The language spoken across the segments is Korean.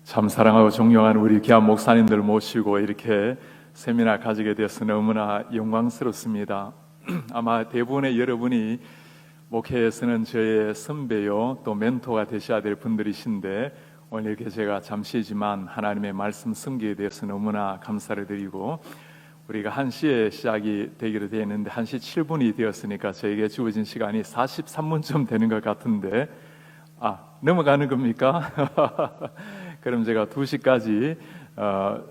참 사랑하고 존경하는 우리 귀한 목사님들 모시고 이렇게 세미나 가지게 되어서 너무나 영광스럽습니다. 아마 대부분의 여러분이 목회에서는 저의 선배요 또 멘토가 되셔야 될 분들이신데 오늘 이렇게 제가 잠시지만 하나님의 말씀 섬기게 되어서 너무나 감사를 드리고, 우리가 1시에 시작이 되기로 되어 있는데 1시 7분이 되었으니까 저에게 주어진 시간이 43분쯤 되는 것 같은데 넘어가는 겁니까? 그럼 제가 2시까지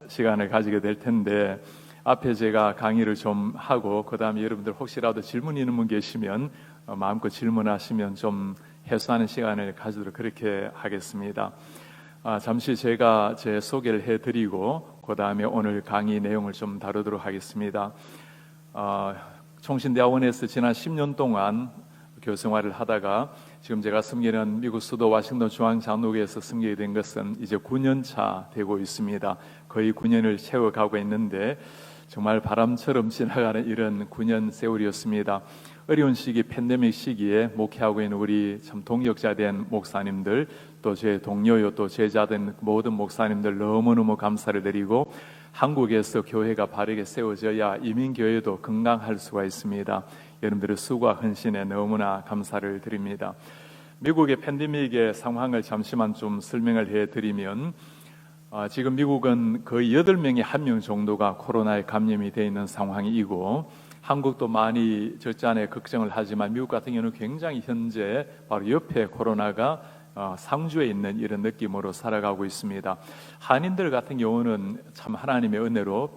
시간을 가지게 될 텐데, 앞에 제가 강의를 좀 하고 그 다음에 여러분들 혹시라도 질문 있는 분 계시면 마음껏 질문하시면 좀 해소하는 시간을 가지도록 그렇게 하겠습니다. 잠시 제가 제 소개를 해드리고 그 다음에 오늘 강의 내용을 좀 다루도록 하겠습니다. 총신대학원에서 지난 10년 동안 교생활을 하다가 지금 제가 섬기는 미국 수도 워싱턴 중앙장로교에서 섬기게 된 것은 이제 9년차 되고 있습니다. 거의 9년을 채워가고 있는데 정말 바람처럼 지나가는 이런 9년 세월이었습니다. 어려운 시기, 팬데믹 시기에 목회하고 있는 우리 참 동역자 된 목사님들, 또 제 동료요 또 제자된 모든 목사님들 너무너무 감사를 드리고, 한국에서 교회가 바르게 세워져야 이민교회도 건강할 수가 있습니다. 여러분들의 수고와 헌신에 너무나 감사를 드립니다. 미국의 팬데믹의 상황을 잠시만 좀 설명을 해드리면, 지금 미국은 거의 8명에 1명 정도가 코로나에 감염이 되어 있는 상황이고, 한국도 많이 적잖아요 걱정을 하지만 미국 같은 경우는 굉장히 현재 바로 옆에 코로나가 상주에 있는 이런 느낌으로 살아가고 있습니다. 한인들 같은 경우는 참 하나님의 은혜로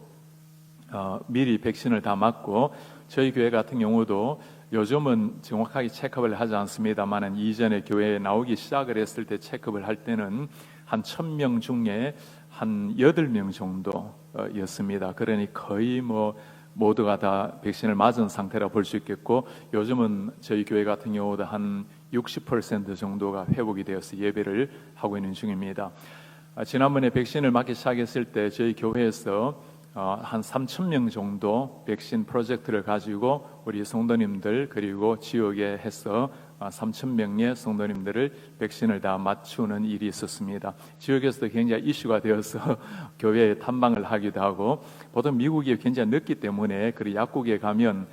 미리 백신을 다 맞고, 저희 교회 같은 경우도 요즘은 정확하게 체크업을 하지 않습니다만 이전에 교회에 나오기 시작을 했을 때 체크업을 할 때는 한 1000명 중에 한 8명 정도였습니다. 그러니 거의 모두가 다 백신을 맞은 상태라 볼 수 있겠고, 요즘은 저희 교회 같은 경우도 한 60% 정도가 회복이 되어서 예배를 하고 있는 중입니다. 지난번에 백신을 맞기 시작했을 때 저희 교회에서 한 3,000명 정도 백신 프로젝트를 가지고 우리 성도님들 그리고 지역에 해서 3,000명의 성도님들을 백신을 다 맞추는 일이 있었습니다. 지역에서도 굉장히 이슈가 되어서 교회에 탐방을 하기도 하고, 보통 미국이 굉장히 늦기 때문에 그 약국에 가면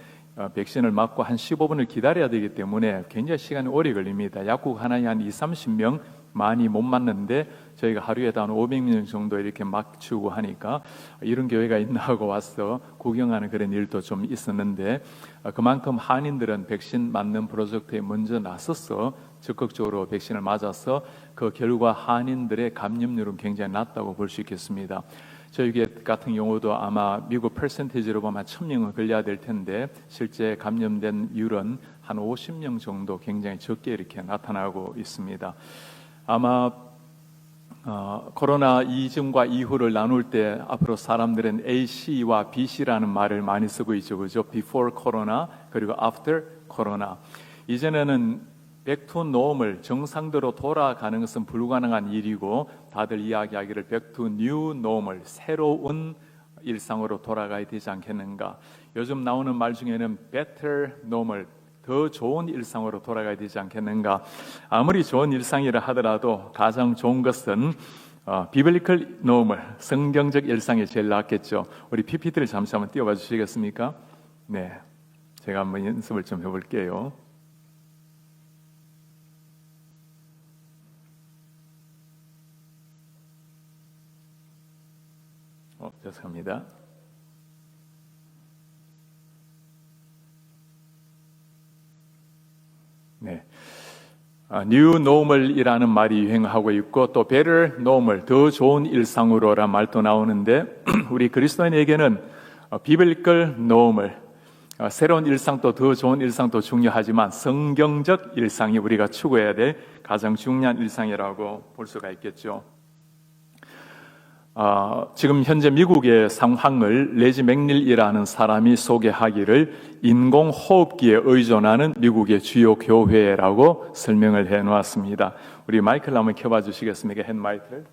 백신을 맞고 한 15분을 기다려야 되기 때문에 굉장히 시간이 오래 걸립니다. 약국 하나에 한 20-30명 많이 못 맞는데 저희가 하루에 한 500명 정도 이렇게 맞추고 하니까 이런 교회가 있나 하고 와서 구경하는 그런 일도 좀 있었는데, 그만큼 한인들은 백신 맞는 프로젝트에 먼저 나서서 적극적으로 백신을 맞아서 그 결과 한인들의 감염률은 굉장히 낮다고 볼 수 있겠습니다. 저희 교회 같은 경우도 아마 미국 퍼센티지로 보면 1000명은 걸려야 될 텐데 실제 감염된 율은 한 50명 정도 굉장히 적게 이렇게 나타나고 있습니다. 아마 코로나 이전과 이후를 나눌 때 앞으로 사람들은 AC와 BC라는 말을 많이 쓰고 있죠, 그죠? Before Corona 그리고 After Corona. 이전에는 Back to Normal, 정상대로 돌아가는 것은 불가능한 일이고 다들 이야기하기를 Back to New Normal, 새로운 일상으로 돌아가야 되지 않겠는가. 요즘 나오는 말 중에는 Better Normal, 더 좋은 일상으로 돌아가야 되지 않겠는가. 아무리 좋은 일상이라 하더라도 가장 좋은 것은 비블리컬 노멀, 성경적 일상이 제일 낫겠죠. 우리 PPT를 잠시 한번 띄워봐 주시겠습니까? 네, 제가 한번 연습을 좀 해볼게요. 죄송합니다. 네, New Normal이라는 말이 유행하고 있고 또 Better Normal, 더 좋은 일상으로라는 말도 나오는데 우리 그리스도인에게는 Biblical Normal, 새로운 일상도 더 좋은 일상도 중요하지만 성경적 일상이 우리가 추구해야 될 가장 중요한 일상이라고 볼 수가 있겠죠. 지금 현재 미국의 상황을 레지 맥닐이라는 사람이 소개하기를 인공호흡기에 의존하는 미국의 주요 교회라고 설명을 해놓았습니다. 우리 마이크를 한번 켜봐 주시겠습니까? 핸 마이크를.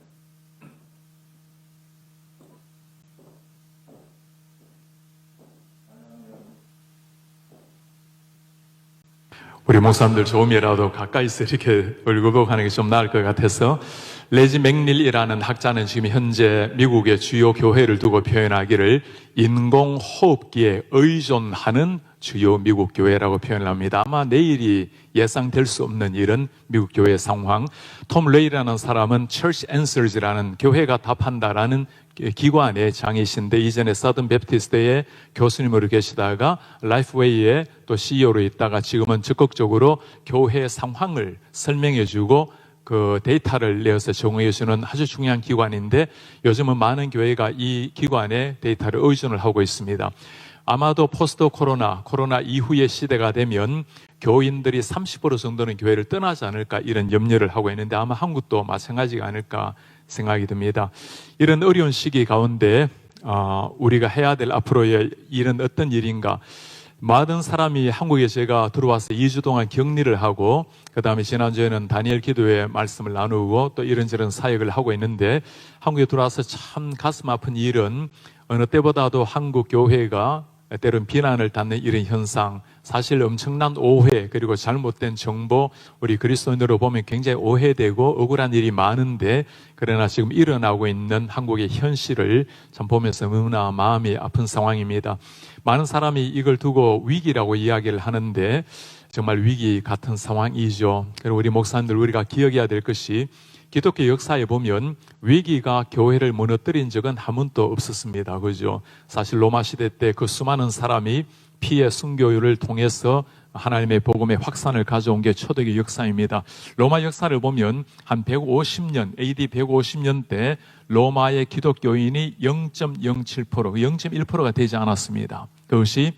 우리 목사님들 조금이라도 가까이서 이렇게 얼굴 보고 하는 게 좀 나을 것 같아서 레지 맥닐이라는 학자는 지금 현재 미국의 주요 교회를 두고 표현하기를 인공호흡기에 의존하는 주요 미국 교회라고 표현을 합니다. 아마 내일이 예상될 수 없는 이런 미국 교회 상황. 톰 레이라는 사람은 Church Answers라는 교회가 답한다라는 기관의 장이신데 이전에 서든 베프티스트의 교수님으로 계시다가 라이프웨이의 또 CEO로 있다가 지금은 적극적으로 교회 상황을 설명해주고 그 데이터를 내어서 제공해주는 아주 중요한 기관인데 요즘은 많은 교회가 이 기관의 데이터를 의존을 하고 있습니다. 아마도 포스트 코로나 이후의 시대가 되면 교인들이 30% 정도는 교회를 떠나지 않을까 이런 염려를 하고 있는데 아마 한국도 마찬가지가 아닐까 생각이 듭니다. 이런 어려운 시기 가운데 우리가 해야 될 앞으로의 일은 어떤 일인가? 많은 사람이 한국에 제가 들어와서 2주 동안 격리를 하고 그 다음에 지난주에는 다니엘 기도회 말씀을 나누고 또 이런저런 사역을 하고 있는데 한국에 들어와서 참 가슴 아픈 일은 어느 때보다도 한국 교회가 때론 비난을 받는 이런 현상, 사실 엄청난 오해 그리고 잘못된 정보, 우리 그리스도인으로 보면 굉장히 오해되고 억울한 일이 많은데 그러나 지금 일어나고 있는 한국의 현실을 참 보면서 너무나 마음이 아픈 상황입니다. 많은 사람이 이걸 두고 위기라고 이야기를 하는데 정말 위기 같은 상황이죠. 그리고 우리 목사님들 우리가 기억해야 될 것이 기독교 역사에 보면 위기가 교회를 무너뜨린 적은 한 번도 없었습니다. 그죠? 사실 로마 시대 때 그 수많은 사람이 피해 순교를 통해서 하나님의 복음의 확산을 가져온 게 초대교회 역사입니다. 로마 역사를 보면 한 150년, AD 150년 때 로마의 기독교인이 0.07%, 0.1%가 되지 않았습니다. 그것이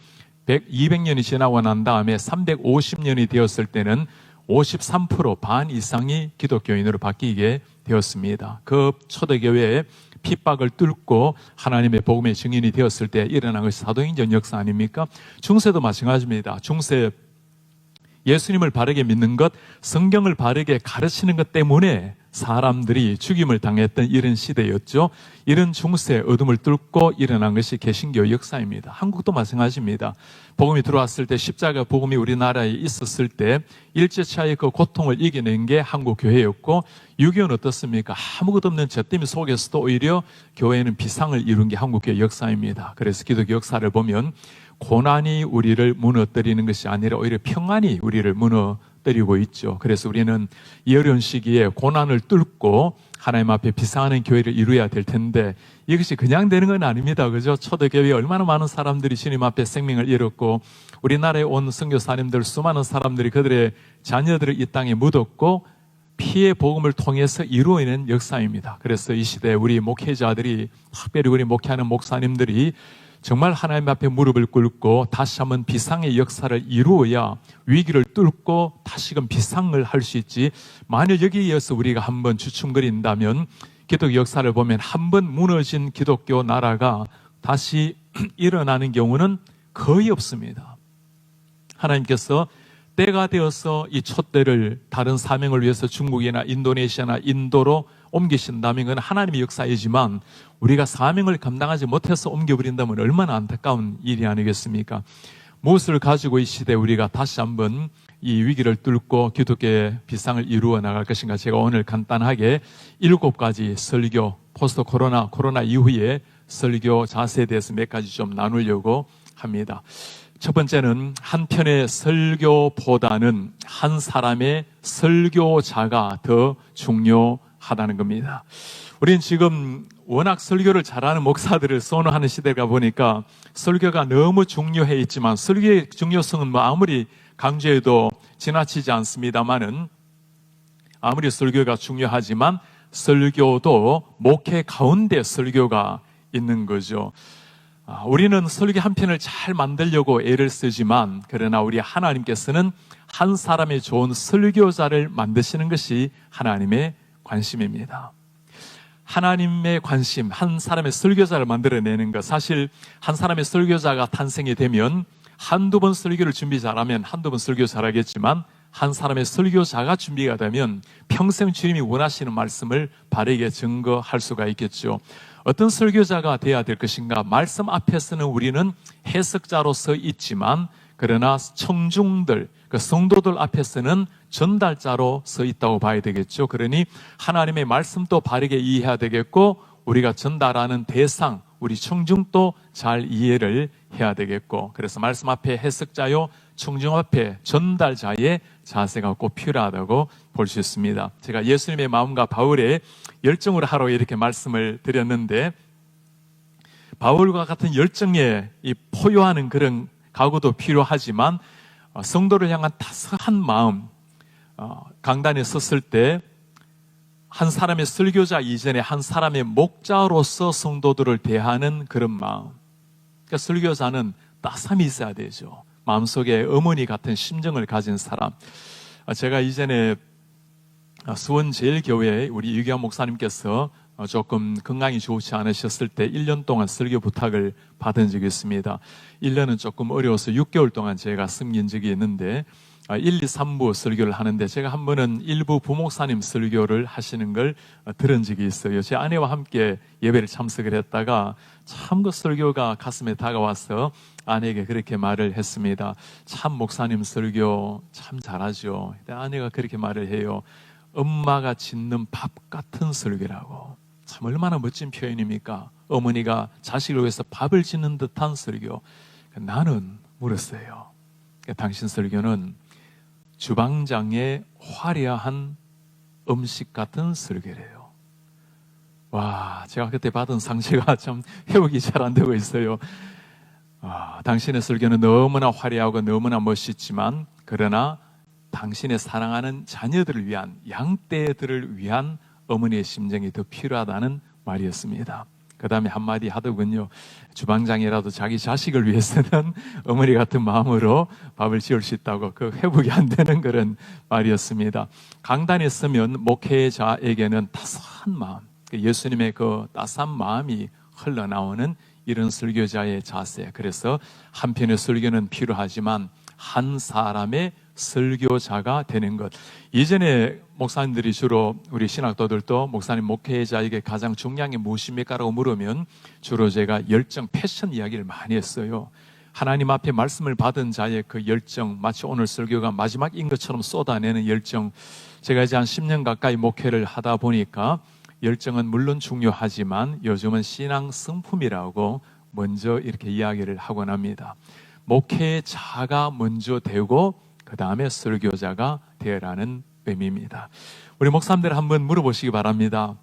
200년이 지나고 난 다음에 350년이 되었을 때는 53% 반 이상이 기독교인으로 바뀌게 되었습니다. 그 초대교회의 핍박을 뚫고 하나님의 복음의 증인이 되었을 때 일어난 것이 사도행전 역사 아닙니까? 중세도 마찬가지입니다. 중세 예수님을 바르게 믿는 것, 성경을 바르게 가르치는 것 때문에 사람들이 죽임을 당했던 이런 시대였죠. 이런 중세 어둠을 뚫고 일어난 것이 개신교 역사입니다. 한국도 마찬가지입니다. 복음이 들어왔을 때 십자가 복음이 우리나라에 있었을 때 일제차의 그 고통을 이겨낸 게 한국 교회였고 6.25는 어떻습니까? 아무것도 없는 잿더미 속에서도 오히려 교회는 비상을 이룬 게 한국 교회 역사입니다. 그래서 기독교 역사를 보면 고난이 우리를 무너뜨리는 것이 아니라 오히려 평안이 우리를 무너뜨리고 있죠. 그래서 우리는 이 어려운 시기에 고난을 뚫고 하나님 앞에 비상하는 교회를 이루어야 될 텐데 이것이 그냥 되는 건 아닙니다. 그죠? 초대교회에 얼마나 많은 사람들이 주님 앞에 생명을 잃었고 우리나라에 온 선교사님들 수많은 사람들이 그들의 자녀들을 이 땅에 묻었고 피의 복음을 통해서 이루어낸 역사입니다. 그래서 이 시대에 우리 목회자들이 특별히 우리 목회하는 목사님들이 정말 하나님 앞에 무릎을 꿇고 다시 한번 비상의 역사를 이루어야 위기를 뚫고 다시금 비상을 할 수 있지. 만일 여기에 이어서 우리가 한번 주춤거린다면 기독교 역사를 보면 한번 무너진 기독교 나라가 다시 일어나는 경우는 거의 없습니다. 하나님께서 때가 되어서 이 촛대를 다른 사명을 위해서 중국이나 인도네시아나 인도로 옮기신다면 그건 하나님의 역사이지만 우리가 사명을 감당하지 못해서 옮겨버린다면 얼마나 안타까운 일이 아니겠습니까? 무엇을 가지고 이 시대에 우리가 다시 한번 이 위기를 뚫고 기독교의 비상을 이루어 나갈 것인가? 제가 오늘 간단하게 7가지 설교, 포스트 코로나 이후에 설교 자세에 대해서 몇 가지 좀 나누려고 합니다. 첫 번째는 한 편의 설교보다는 한 사람의 설교자가 더 중요하다는 겁니다. 우리는 지금 워낙 설교를 잘하는 목사들을 선호하는 시대가 보니까 설교가 너무 중요해 있지만 설교의 중요성은 뭐 아무리 강조해도 지나치지 않습니다만은 아무리 설교가 중요하지만 설교도 목회 가운데 설교가 있는 거죠. 우리는 설교 한 편을 잘 만들려고 애를 쓰지만 그러나 우리 하나님께서는 한 사람의 좋은 설교자를 만드시는 것이 하나님의 관심입니다. 하나님의 관심, 한 사람의 설교자를 만들어내는 것. 사실 한 사람의 설교자가 탄생이 되면 한두 번 설교를 준비 잘하면 한두 번 설교 잘하겠지만 한 사람의 설교자가 준비가 되면 평생 주님이 원하시는 말씀을 바르게 증거할 수가 있겠죠. 어떤 설교자가 되어야 될 것인가? 말씀 앞에서는 우리는 해석자로서 있지만 그러나 청중들, 그 성도들 앞에서는 전달자로 서 있다고 봐야 되겠죠. 그러니 하나님의 말씀도 바르게 이해해야 되겠고, 우리가 전달하는 대상, 우리 청중도 잘 이해를 해야 되겠고, 그래서 말씀 앞에 해석자요, 청중 앞에 전달자의 자세가 꼭 필요하다고 볼 수 있습니다. 제가 예수님의 마음과 바울의 열정으로 하러 이렇게 말씀을 드렸는데, 바울과 같은 열정에 포효하는 그런 각오도 필요하지만, 성도를 향한 따스한 마음, 강단에 섰을 때 한 사람의 설교자 이전에 한 사람의 목자로서 성도들을 대하는 그런 마음. 그러니까 설교자는 따스함이 있어야 되죠. 마음속에 어머니 같은 심정을 가진 사람. 제가 이전에 수원제일교회 우리 유기환 목사님께서 조금 건강이 좋지 않으셨을 때 1년 동안 설교 부탁을 받은 적이 있습니다. 1년은 조금 어려워서 6개월 동안 제가 섬긴 적이 있는데 1, 2, 3부 설교를 하는데, 제가 한 번은 일부 부목사님 설교를 하시는 걸 들은 적이 있어요. 제 아내와 함께 예배를 참석을 했다가 참 그 설교가 가슴에 다가와서 아내에게 그렇게 말을 했습니다. 참 목사님 설교 참 잘하죠. 아내가 그렇게 말을 해요. 엄마가 짓는 밥 같은 설교라고. 참 얼마나 멋진 표현입니까? 어머니가 자식을 위해서 밥을 짓는 듯한 설교. 나는 물었어요. 당신 설교는 주방장의 화려한 음식 같은 설교래요. 와, 제가 그때 받은 상처가 참 회복이 잘 안 되고 있어요. 당신의 설교는 너무나 화려하고 너무나 멋있지만, 그러나 당신의 사랑하는 자녀들을 위한, 양떼들을 위한 어머니의 심정이 더 필요하다는 말이었습니다. 그 다음에 한마디 하더군요. 주방장이라도 자기 자식을 위해서는 어머니 같은 마음으로 밥을 지을 수 있다고, 그 회복이 안 되는 그런 말이었습니다. 강단에 서면 목회자에게는 따스한 마음, 예수님의 그 따스한 마음이 흘러나오는 이런 설교자의 자세. 그래서 한편의 설교는 필요하지만 한 사람의 설교자가 되는 것. 이전에 목사님들이 주로, 우리 신학도들도 목사님 목회자에게 가장 중요한 게 무엇입니까? 라고 물으면 주로 제가 열정, 패션 이야기를 많이 했어요. 하나님 앞에 말씀을 받은 자의 그 열정, 마치 오늘 설교가 마지막인 것처럼 쏟아내는 열정. 제가 이제 한 10년 가까이 목회를 하다 보니까 열정은 물론 중요하지만 요즘은 신앙 성품이라고 먼저 이렇게 이야기를 하곤 합니다. 목회자가 먼저 되고 그 다음에 설교자가 되라는 의미입니다. 우리 목사님들 한번 물어보시기 바랍니다.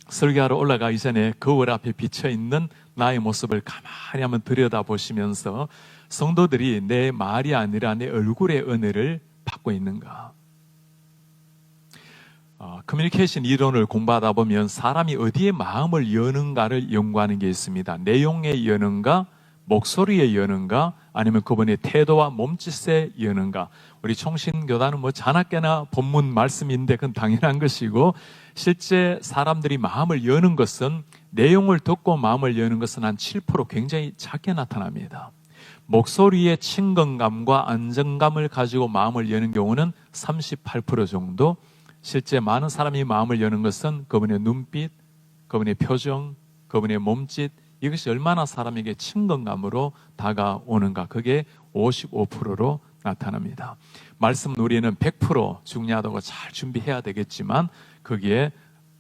설교하러 올라가기 전에 거울 앞에 비쳐있는 나의 모습을 가만히 한번 들여다보시면서 성도들이 내 말이 아니라 내 얼굴의 은혜를 받고 있는가? 커뮤니케이션 이론을 공부하다 보면 사람이 어디에 마음을 여는가를 연구하는 게 있습니다. 내용에 여는가, 목소리에 여는가, 아니면 그분의 태도와 몸짓에 여는가. 우리 총신교단은 뭐 자나깨나 본문 말씀인데 그건 당연한 것이고, 실제 사람들이 마음을 여는 것은, 내용을 듣고 마음을 여는 것은 한 7% 굉장히 작게 나타납니다. 목소리의 친근감과 안정감을 가지고 마음을 여는 경우는 38% 정도, 실제 많은 사람이 마음을 여는 것은 그분의 눈빛, 그분의 표정, 그분의 몸짓, 이것이 얼마나 사람에게 친근감으로 다가오는가, 그게 55%로 나타납니다. 말씀 누리는 100% 중요하다고 잘 준비해야 되겠지만, 거기에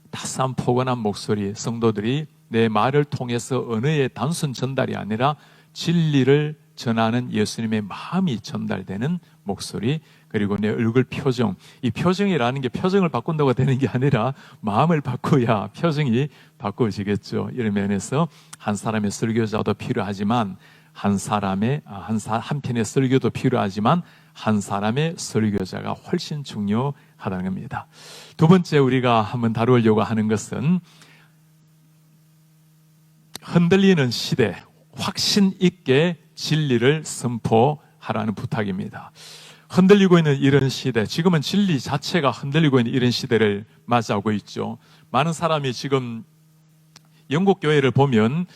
따스한 포근한 목소리, 성도들이 내 말을 통해서 언어의 단순 전달이 아니라 진리를 전하는 예수님의 마음이 전달되는 목소리, 그리고 내 얼굴 표정. 이 표정이라는 게 표정을 바꾼다고 되는 게 아니라 마음을 바꿔야 표정이 바꿔지겠죠. 이런 면에서 한 사람의 설교자도 필요하지만 한 편의 설교도 필요하지만 한 사람의 설교자가 훨씬 중요하다는 겁니다. 두 번째 우리가 한번 다루려고 하는 것은 흔들리는 시대, 확신 있게 진리를 선포하라는 부탁입니다. 흔들리고 있는 이런 시대, 지금은 진리 자체가 흔들리고 있는 이런 시대를 맞이하고 있죠. 많은 사람이 지금 영국 교회를 보면,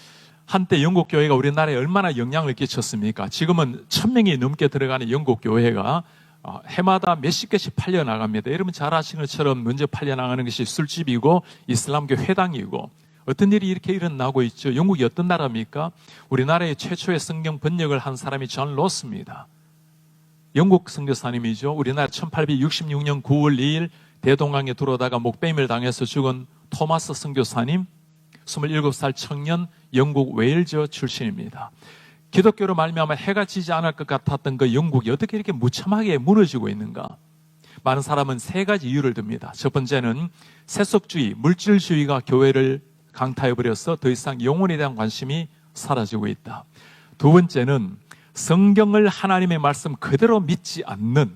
한때 영국 교회가 우리나라에 얼마나 영향을 끼쳤습니까? 지금은 1000명이 넘게 들어가는 영국 교회가 해마다 몇십 개씩 팔려나갑니다. 여러분 잘 아시는 것처럼 먼저 팔려나가는 것이 술집이고 이슬람교 회당이고, 어떤 일이 이렇게 일어나고 있죠. 영국이 어떤 나라입니까? 우리나라의 최초의 성경 번역을 한 사람이 존 로스입니다. 영국 선교사님이죠. 우리나라 1866년 9월 2일 대동강에 들어오다가 목베임을 당해서 죽은 토마스 선교사님, 27살 청년, 영국 웨일즈 출신입니다. 기독교로 말미암아 해가 지지 않을 것 같았던 그 영국이 어떻게 이렇게 무참하게 무너지고 있는가? 많은 사람은 세 가지 이유를 듭니다. 첫 번째는 세속주의, 물질주의가 교회를 강타해버려서 더 이상 영혼에 대한 관심이 사라지고 있다. 두 번째는 성경을 하나님의 말씀 그대로 믿지 않는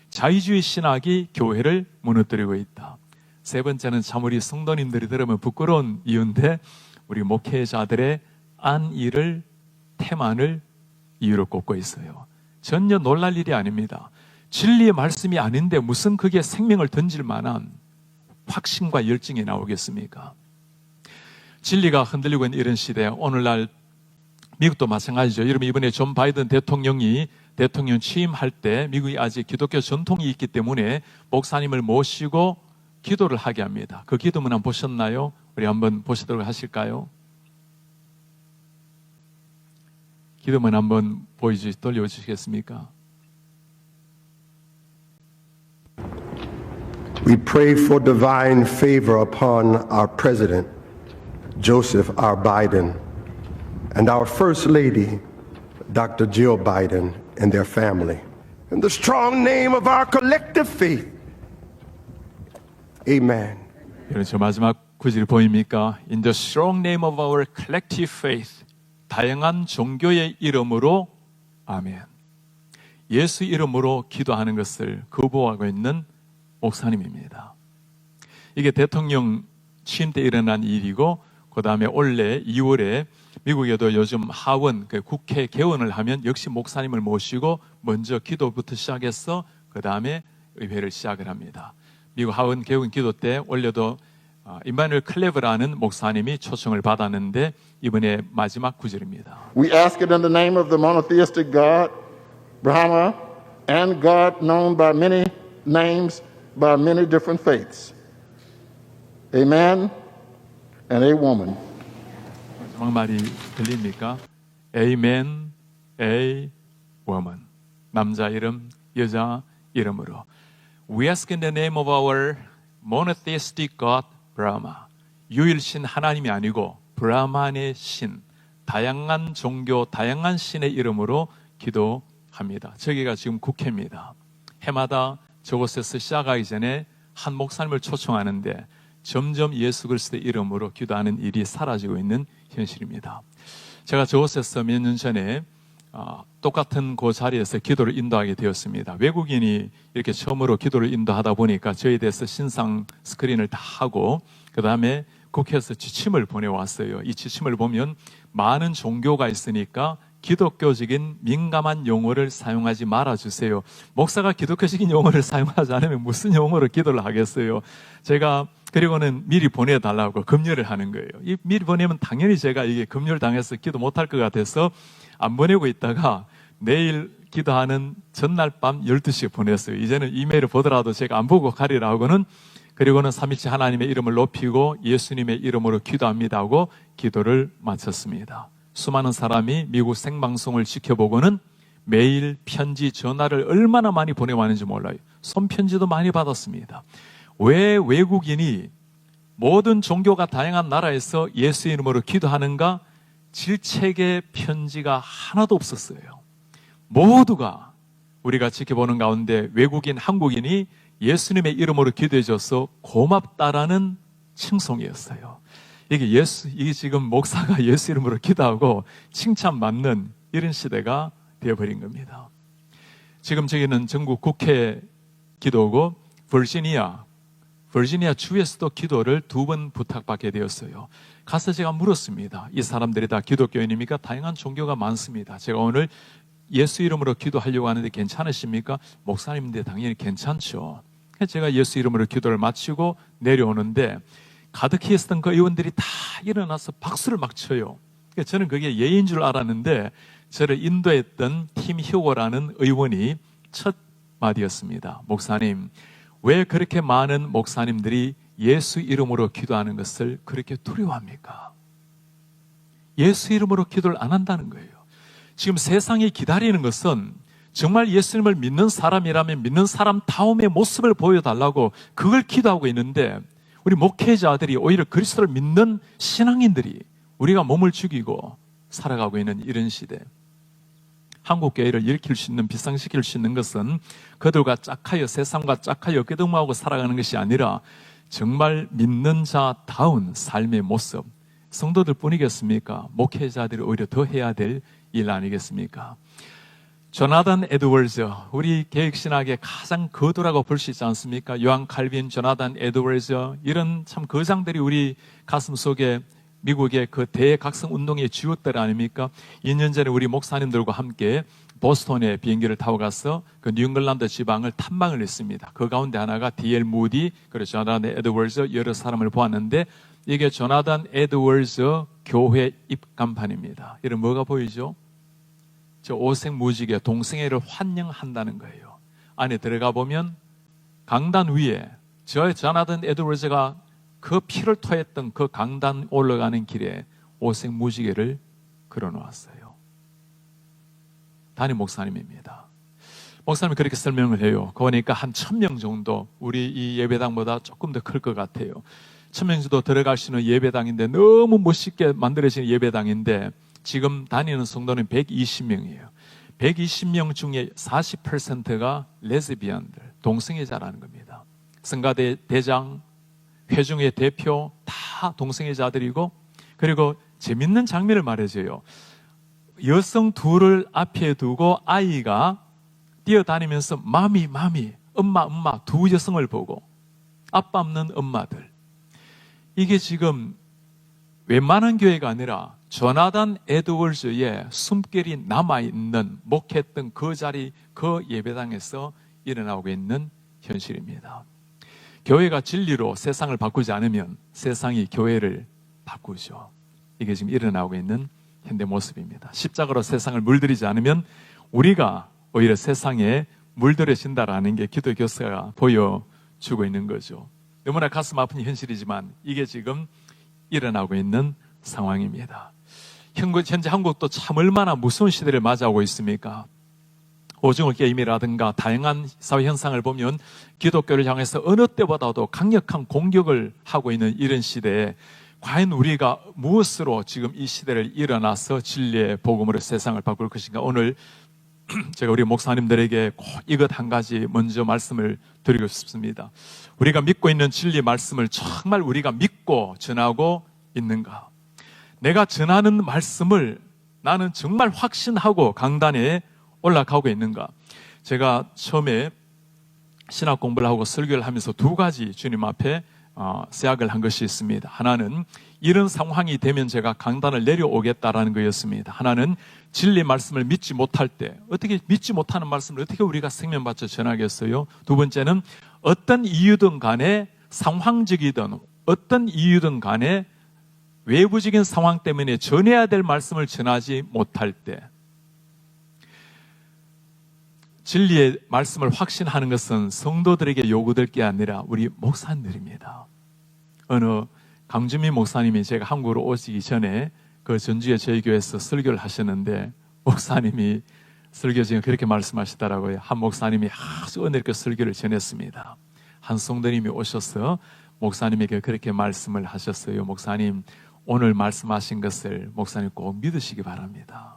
자유주의 신학이 교회를 무너뜨리고 있다. 세 번째는 참 우리 성도님들이 들으면 부끄러운 이유인데 우리 목회자들의 안일을 태만을 이유로 꼽고 있어요. 전혀 놀랄 일이 아닙니다. 진리의 말씀이 아닌데 무슨 그게 생명을 던질 만한 확신과 열정이 나오겠습니까? 진리가 흔들리고 있는 이런 시대에 오늘날 미국도 마찬가지죠. 여러분 이번에 존 바이든 대통령이 대통령 취임할 때 미국이 아직 기독교 전통이 있기 때문에 목사님을 모시고 기도를 하게 합니다. 그 기도문 한번 보셨나요? 우리 한번 보시도록 하실까요? 기도문 한번 돌려주시겠습니까? We pray for divine favor upon our President, Joseph R. Biden, and our First Lady, Dr. Jill Biden, and their family. In the strong name of our collective faith, Amen. 여러분 저 마지막 구절 보입니까? In the strong name of our collective faith, 다양한 종교의 이름으로 아멘. 예수 이름으로 기도하는 것을 거부하고 있는 목사님입니다. 이게 대통령 취임 때 일어난 일이고 그 다음에 올해 2월에 미국에도 요즘 하원, 국회 개원을 하면 역시 목사님을 모시고 먼저 기도부터 시작해서 그 다음에 의회를 시작을 합니다. 미국 하원 개원 기도 때 올려도 임마누엘 클레브라는 목사님이 초청을 받았는데 이번에 마지막 구절입니다. We ask it in the name of the monotheistic God, Brahma, and God known by many names, by many different faiths. A man and a woman. 마지막 말이 들립니까? A man, a woman. 남자 이름, 여자 이름으로. We ask in the name of our monotheistic God, Brahma. 유일신 하나님이 아니고 브라만의 신, 다양한 종교, 다양한 신의 이름으로 기도합니다. 저기가 지금 국회입니다. 해마다 저곳에서 시작하기 전에 한 목사님을 초청하는데 점점 예수 그리스도의 이름으로 기도하는 일이 사라지고 있는 현실입니다. 제가 저곳에서 몇 년 전에 똑같은 그 자리에서 기도를 인도하게 되었습니다. 외국인이 이렇게 처음으로 기도를 인도하다 보니까 저에 대해서 신상 스크린을 다 하고 그 다음에 국회에서 지침을 보내왔어요. 이 지침을 보면 많은 종교가 있으니까 기독교적인 민감한 용어를 사용하지 말아주세요. 목사가 기독교적인 용어를 사용하지 않으면 무슨 용어로 기도를 하겠어요. 제가 그리고는 미리 보내달라고 금요를 하는 거예요. 이 미리 보내면 당연히 제가 이게 금요를 당해서 기도 못할 것 같아서 안 보내고 있다가 내일 기도하는 전날 밤 12시에 보냈어요. 이제는 이메일을 보더라도 제가 안 보고 가리라 하고는 그리고는 삼위일체 하나님의 이름을 높이고 예수님의 이름으로 기도합니다 하고 기도를 마쳤습니다. 수많은 사람이 미국 생방송을 지켜보고는 매일 편지, 전화를 얼마나 많이 보내왔는지 몰라요. 손편지도 많이 받았습니다. 왜 외국인이 모든 종교가 다양한 나라에서 예수 이름으로 기도하는가? 질책의 편지가 하나도 없었어요. 모두가 우리가 지켜보는 가운데 외국인, 한국인이 예수님의 이름으로 기도해줘서 고맙다라는 칭송이었어요. 이게 지금 목사가 예수 이름으로 기도하고 칭찬받는 이런 시대가 되어버린 겁니다. 지금 저기는 전국 국회 기도고 버지니아 주에서도 기도를 2번 부탁받게 되었어요. 가서 제가 물었습니다. 이 사람들이 다 기독교인입니까? 다양한 종교가 많습니다. 제가 오늘 예수 이름으로 기도하려고 하는데 괜찮으십니까? 목사님인데 당연히 괜찮죠. 제가 예수 이름으로 기도를 마치고 내려오는데 가득히 있었던 그 의원들이 다 일어나서 박수를 막 쳐요. 저는 그게 예의인 줄 알았는데 저를 인도했던 팀 휴고라는 의원이 첫 마디였습니다. 목사님, 왜 그렇게 많은 목사님들이 예수 이름으로 기도하는 것을 그렇게 두려워합니까? 예수 이름으로 기도를 안 한다는 거예요. 지금 세상이 기다리는 것은 정말 예수님을 믿는 사람이라면 믿는 사람 다움의 모습을 보여달라고 그걸 기도하고 있는데, 우리 목회자들이 오히려 그리스도를 믿는 신앙인들이 우리가 몸을 죽이고 살아가고 있는 이런 시대, 한국교회를 일으킬 수 있는, 비상시킬 수 있는 것은 그들과 짝하여, 세상과 짝하여 끄덕무하고 살아가는 것이 아니라 정말 믿는 자다운 삶의 모습, 성도들 뿐이겠습니까? 목회자들이 오히려 더 해야 될 일 아니겠습니까? 조나단 에드워즈, 우리 개혁신학의 가장 거두라고 볼 수 있지 않습니까? 요한 칼빈, 조나단 에드워즈, 이런 참 거장들이 우리 가슴 속에 미국의 그 대각성 운동의 주역들 아닙니까? 2년 전에 우리 목사님들과 함께 보스턴에 비행기를 타고 가서 그 뉴잉글랜드 지방을 탐방을 했습니다. 그 가운데 하나가 D.L. 무디, 그리고 조나단 에드워즈, 여러 사람을 보았는데, 이게 조나단 에드워즈 교회 입간판입니다. 이런 뭐가 보이죠? 저 오색무지개 동성애를 환영한다는 거예요. 안에 들어가 보면 강단 위에 저 조나단 에드워즈가 그 피를 토했던 그 강단 올라가는 길에 오색무지개를 걸어놓았어요. 담임 목사님입니다. 목사님이 그렇게 설명을 해요. 그러니까 한 1000명 정도, 우리 이 예배당보다 조금 더 클 것 같아요. 1000명 정도 들어갈 수 있는 예배당인데, 너무 멋있게 만들어진 예배당인데 지금 다니는 성도는 120명이에요. 120명 중에 40%가 레즈비언들, 동성애자라는 겁니다. 성가대 대장, 회중의 대표 다 동성애자들이고, 그리고 재밌는 장면을 말해줘요. 여성 둘을 앞에 두고 아이가 뛰어다니면서 마미, 엄마 두 여성을 보고 아빠 없는 엄마들. 이게 지금 웬만한 교회가 아니라 조나단 에드워즈의 숨결이 남아있는, 목했던 그 자리, 그 예배당에서 일어나고 있는 현실입니다. 교회가 진리로 세상을 바꾸지 않으면 세상이 교회를 바꾸죠. 이게 지금 일어나고 있는 현대 모습입니다. 십자가로 세상을 물들이지 않으면 우리가 오히려 세상에 물들여진다라는 게 기도 교사가 보여주고 있는 거죠. 너무나 가슴 아픈 현실이지만 이게 지금 일어나고 있는 상황입니다. 현재 한국도 참 얼마나 무서운 시대를 맞이하고 있습니까? 오징어 게임이라든가 다양한 사회 현상을 보면 기독교를 향해서 어느 때보다도 강력한 공격을 하고 있는 이런 시대에 과연 우리가 무엇으로 지금 이 시대를 일어나서 진리의 복음으로 세상을 바꿀 것인가? 오늘 제가 우리 목사님들에게 꼭 이것 한 가지 먼저 말씀을 드리고 싶습니다. 우리가 믿고 있는 진리 말씀을 정말 우리가 믿고 전하고 있는가? 내가 전하는 말씀을 나는 정말 확신하고 강단에 올라가고 있는가? 제가 처음에 신학 공부를 하고 설교를 하면서 두 가지 주님 앞에 세약을 한 것이 있습니다. 하나는 이런 상황이 되면 제가 강단을 내려오겠다라는 거였습니다. 하나는 진리 말씀을 믿지 못할 때, 어떻게 믿지 못하는 말씀을 어떻게 우리가 생명받쳐 전하겠어요? 두 번째는 어떤 이유든 간에, 상황적이든 어떤 이유든 간에 외부적인 상황 때문에 전해야 될 말씀을 전하지 못할 때, 진리의 말씀을 확신하는 것은 성도들에게 요구될 게 아니라 우리 목사님들입니다. 어느 강주민 목사님이 제가 한국으로 오시기 전에 그 전주에 저희 교회에서 설교를 하셨는데, 목사님이 설교 중에 그렇게 말씀하시더라고요. 한 목사님이 아주 은혜롭게 설교를 전했습니다. 한 성도님이 오셔서 목사님에게 그렇게 말씀을 하셨어요. 목사님, 오늘 말씀하신 것을 목사님 꼭 믿으시기 바랍니다.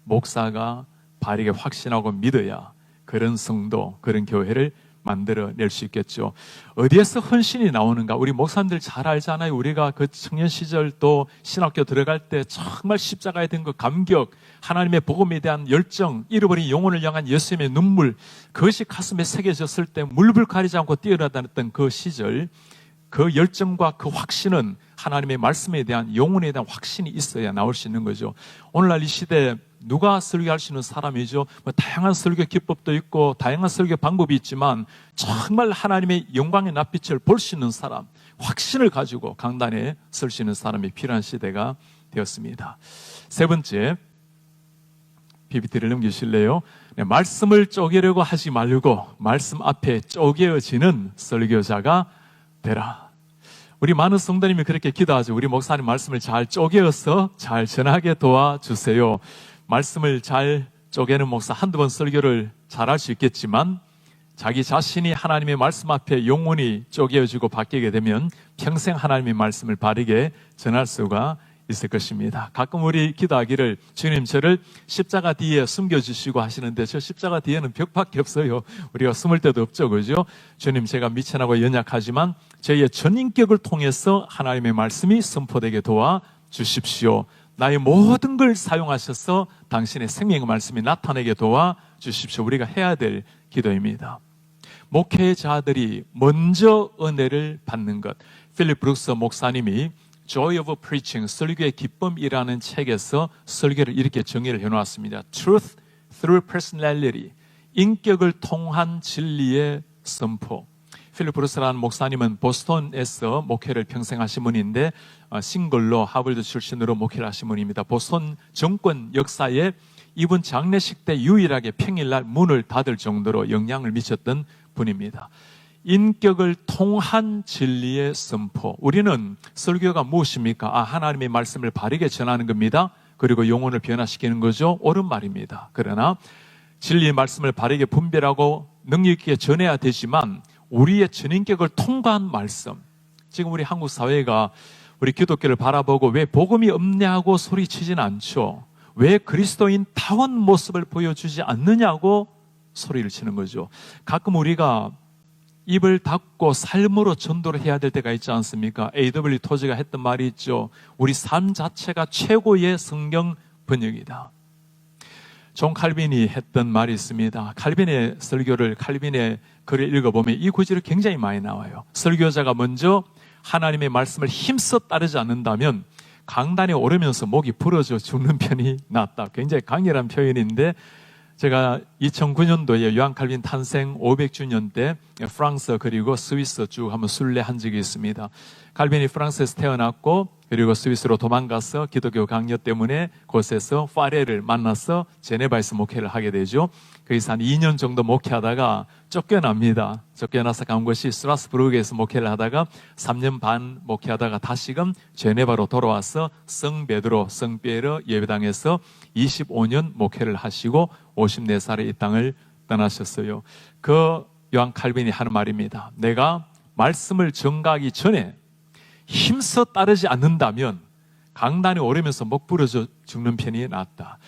목사가 바르게 확신하고 믿어야 그런 성도, 그런 교회를 만들어낼 수 있겠죠. 어디에서 헌신이 나오는가? 우리 목사님들 잘 알잖아요. 우리가 그 청년 시절 또 신학교 들어갈 때 정말 십자가에 든 그 감격, 하나님의 복음에 대한 열정, 잃어버린 영혼을 향한 예수님의 눈물, 그것이 가슴에 새겨졌을 때 물불 가리지 않고 뛰어나다녔던 그 시절, 그 열정과 그 확신은 하나님의 말씀에 대한, 영혼에 대한 확신이 있어야 나올 수 있는 거죠. 오늘날 이 시대에 누가 설교할 수 있는 사람이죠? 다양한 설교 기법도 있고 다양한 설교 방법이 있지만 정말 하나님의 영광의 낯빛을 볼 수 있는 사람, 확신을 가지고 강단에 설 수 있는 사람이 필요한 시대가 되었습니다. 세 번째, PPT를 넘기실래요? 네, 말씀을 쪼개려고 하지 말고 말씀 앞에 쪼개어지는 설교자가 되라. 우리 많은 성도님이 그렇게 기도하죠. 우리 목사님 말씀을 잘 쪼개어서 잘 전하게 도와주세요. 말씀을 잘 쪼개는 목사 한두 번 설교를 잘할 수 있겠지만 자기 자신이 하나님의 말씀 앞에 영혼이 쪼개어지고 바뀌게 되면 평생 하나님의 말씀을 바르게 전할 수가 있을 것입니다. 가끔 우리 기도하기를 주님 저를 십자가 뒤에 숨겨주시고 하시는데 저 십자가 뒤에는 벽밖에 없어요. 우리가 숨을 데도 없죠. 그죠? 주님 제가 미천하고 연약하지만 저희의 전인격을 통해서 하나님의 말씀이 선포되게 도와주십시오. 나의 모든 걸 사용하셔서 당신의 생명의 말씀이 나타내게 도와주십시오. 우리가 해야 될 기도입니다. 목회자들이 먼저 은혜를 받는 것. 필립 브룩스 목사님이 Joy of Preaching, 설교의 기쁨이라는 책에서 설교를 이렇게 정의를 해놓았습니다. Truth through personality, 인격을 통한 진리의 선포. 필립 브룩스라는 목사님은 보스턴에서 목회를 평생 하신 분인데 싱글로 하버드 출신으로 목회를 하신 분입니다. 보스턴 정권 역사에 이분 장례식 때 유일하게 평일날 문을 닫을 정도로 영향을 미쳤던 분입니다. 인격을 통한 진리의 선포. 우리는 설교가 무엇입니까? 하나님의 말씀을 바르게 전하는 겁니다. 그리고 영혼을 변화시키는 거죠. 옳은 말입니다. 그러나 진리의 말씀을 바르게 분별하고 능력 있게 전해야 되지만 우리의 전인격을 통과한 말씀. 지금 우리 한국 사회가 우리 기독교를 바라보고 왜 복음이 없냐고 소리치진 않죠. 왜 그리스도인다운 모습을 보여주지 않느냐고 소리를 치는 거죠. 가끔 우리가 입을 닫고 삶으로 전도를 해야 될 때가 있지 않습니까? A.W. 토지가 했던 말이 있죠. 우리 삶 자체가 최고의 성경 번역이다. 존 칼빈이 했던 말이 있습니다. 칼빈의 설교를, 칼빈의 글을 읽어보면 이 구절이 굉장히 많이 나와요. 설교자가 먼저 하나님의 말씀을 힘써 따르지 않는다면 강단에 오르면서 목이 부러져 죽는 편이 낫다. 굉장히 강렬한 표현인데 제가 2009년도에 요한 칼빈 탄생 500주년 때 프랑스 그리고 스위스 쭉 한번 순례한 적이 있습니다. 칼빈이 프랑스에서 태어났고 그리고 스위스로 도망가서 기독교 강요 때문에 곳에서 파레를 만나서 제네바에서 목회를 하게 되죠. 거기서 한 2년 정도 목회하다가 쫓겨납니다. 쫓겨나서 간 곳이 스트라스부르크에서 목회를 하다가 3년 반 목회하다가 다시금 제네바로 돌아와서 성 베드로, 성 피에르 예배당에서 25년 목회를 하시고 54살에 이 땅을 떠나셨어요. 그 요한 칼빈이 하는 말입니다. 내가 말씀을 전가하기 전에 힘써 따르지 않는다면 강단에 오르면서 목 부러져 죽는 편이 낫다.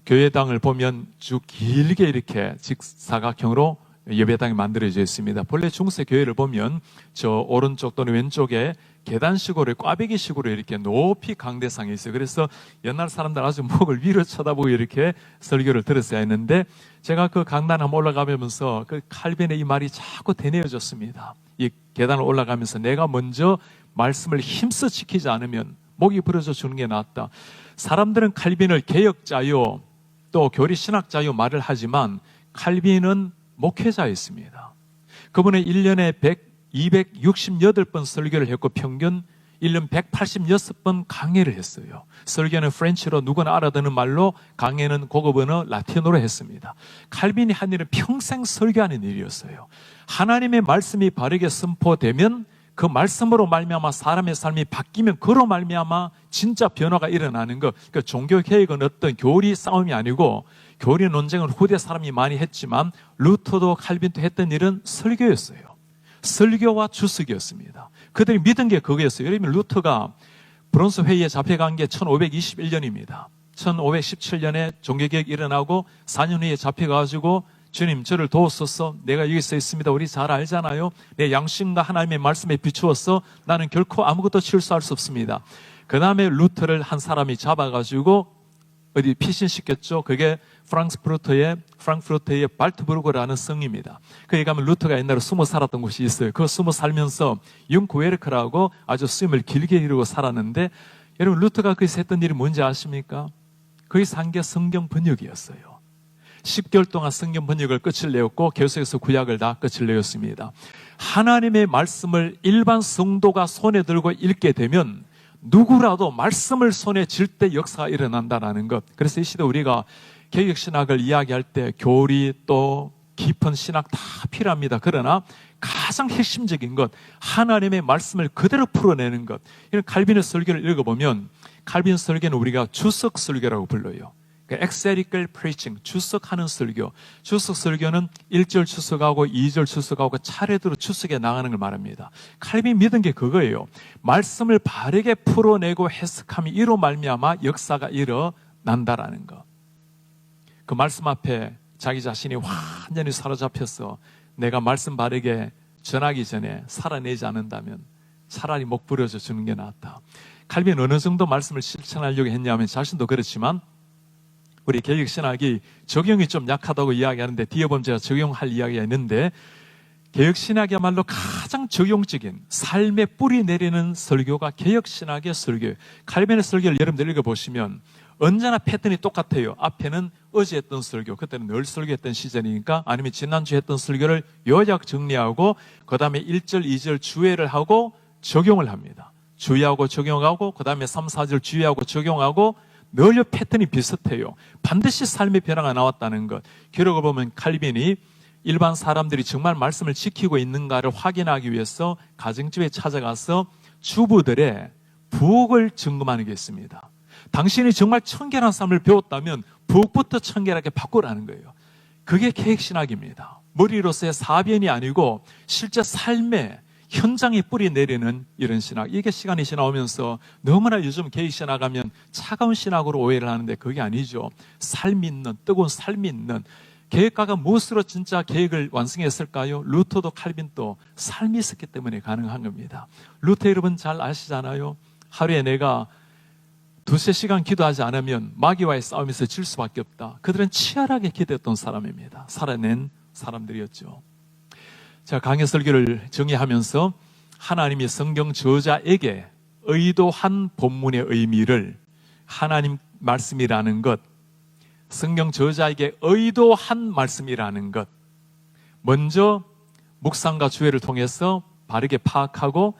교회당을 보면 쭉 길게 이렇게 직사각형으로 예배당이 만들어져 있습니다. 본래 중세 교회를 보면 저 오른쪽 또는 왼쪽에 계단식으로 꽈배기식으로 이렇게 높이 강대상이 있어요. 그래서 옛날 사람들 아주 목을 위로 쳐다보고 이렇게 설교를 들었어야 했는데 제가 그 강단 한번 올라가면서 그 칼빈의 이 말이 자꾸 되뇌어졌습니다. 이 계단을 올라가면서 내가 먼저 말씀을 힘써 지키지 않으면 목이 부러져 주는 게 낫다. 사람들은 칼빈을 개혁자요 또 교리 신학자요 말을 하지만 칼빈은 목회자였습니다. 그분은 1년에 268번 설교를 했고 평균 1년 186번 강해를 했어요. 설교는 프렌치로 누구나 알아듣는 말로, 강해는 고급 언어 라틴어로 했습니다. 칼빈이 한 일은 평생 설교하는 일이었어요. 하나님의 말씀이 바르게 선포되면 그 말씀으로 말미암아 사람의 삶이 바뀌면 그로 말미암아 진짜 변화가 일어나는 것. 그러니까 종교 개혁은 어떤 교리 싸움이 아니고, 교리 논쟁은 후대 사람이 많이 했지만 루터도 칼빈도 했던 일은 설교였어요. 설교와 주석이었습니다. 그들이 믿은 게 그거였어요. 예를 들면 루터가 브론스 회의에 잡혀간 게 1521년입니다. 1517년에 종교개혁이 일어나고 4년 후에 잡혀가지고 주님 저를 도우소서, 내가 여기 서 있습니다. 우리 잘 알잖아요. 내 양심과 하나님의 말씀에 비추어서 나는 결코 아무것도 실수할 수 없습니다. 그 다음에 루터를 한 사람이 잡아가지고 어디 피신시켰죠. 그게 프랑크푸르트의 발트부르크라는 성입니다. 거기 가면 루터가 옛날에 숨어 살았던 곳이 있어요. 그 숨어 살면서 융코에르크라고 아주 숨을 길게 이루고 살았는데, 여러분 루터가 거기서 했던 일이 뭔지 아십니까? 거기서 한 게 성경 번역이었어요. 10개월 동안 성경 번역을 끝을 내었고 계속해서 구약을 다 끝을 내었습니다. 하나님의 말씀을 일반 성도가 손에 들고 읽게 되면 누구라도 말씀을 손에 쥘 때 역사가 일어난다는 것. 그래서 이 시대 우리가 개혁신학을 이야기할 때 교리 또 깊은 신학 다 필요합니다. 그러나 가장 핵심적인 것, 하나님의 말씀을 그대로 풀어내는 것. 이런 칼빈의 설교를 읽어보면 칼빈 설교는 우리가 주석 설교라고 불러요. 엑세리컬 프리칭, 출석하는 설교. 출석 설교는 1절 출석하고 2절 출석하고 차례대로 출석해 나가는 걸 말합니다. 칼빈이 믿은 게 그거예요. 말씀을 바르게 풀어내고 해석하면 이로 말미암아 역사가 일어난다라는 거. 그 말씀 앞에 자기 자신이 완전히 사로잡혀서 내가 말씀 바르게 전하기 전에 살아내지 않는다면 차라리 목 부러져 주는 게 낫다. 칼빈은 어느 정도 말씀을 실천하려고 했냐면 자신도 그렇지만 우리 개혁신학이 적용이 좀 약하다고 이야기하는데 뒤에 보면 제가 적용할 이야기가 있는데 개혁신학이야말로 가장 적용적인 삶에 뿌리 내리는 설교가 개혁신학의 설교예요. 칼빈의 설교를 여러분들 읽어보시면 언제나 패턴이 똑같아요. 앞에는 어제 했던 설교, 그때는 늘 설교했던 시절이니까 아니면 지난주에 했던 설교를 요약 정리하고 그 다음에 1절, 2절 주의를 하고 적용을 합니다. 주의하고 적용하고 그 다음에 3, 4절 주의하고 적용하고 늘 패턴이 비슷해요. 반드시 삶의 변화가 나왔다는 것. 기록을 보면 칼빈이 일반 사람들이 정말 말씀을 지키고 있는가를 확인하기 위해서 가정집에 찾아가서 주부들의 부엌을 점검하는 게 있습니다. 당신이 정말 청결한 삶을 배웠다면 부엌부터 청결하게 바꾸라는 거예요. 그게 개혁신학입니다. 머리로서의 사변이 아니고 실제 삶의 현장에 뿌리 내리는 이런 신학. 이게 시간이 지나오면서 너무나 요즘 개혁신학 하면 차가운 신학으로 오해를 하는데 그게 아니죠. 삶이 있는, 뜨거운 삶이 있는. 개혁가가 무엇으로 진짜 개혁을 완성했을까요? 루터도 칼빈도 삶이 있었기 때문에 가능한 겁니다. 루터 여러분 잘 아시잖아요. 하루에 내가 2-3시간 기도하지 않으면 마귀와의 싸움에서 질 수밖에 없다. 그들은 치열하게 기도했던 사람입니다. 살아낸 사람들이었죠. 자, 강해 설교를 정의하면서 하나님이 성경 저자에게 의도한 본문의 의미를 하나님 말씀이라는 것, 성경 저자에게 의도한 말씀이라는 것, 먼저 묵상과 주의를 통해서 바르게 파악하고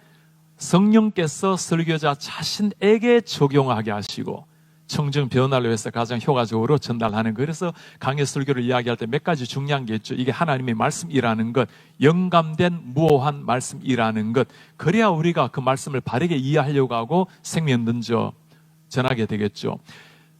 성령께서 설교자 자신에게 적용하게 하시고 청정 변화를 위해서 가장 효과적으로 전달하는 것. 그래서 강해 설교를 이야기할 때 몇 가지 중요한 게 있죠. 이게 하나님의 말씀이라는 것, 영감된 무오한 말씀이라는 것. 그래야 우리가 그 말씀을 바르게 이해하려고 하고 생명 던져 전하게 되겠죠.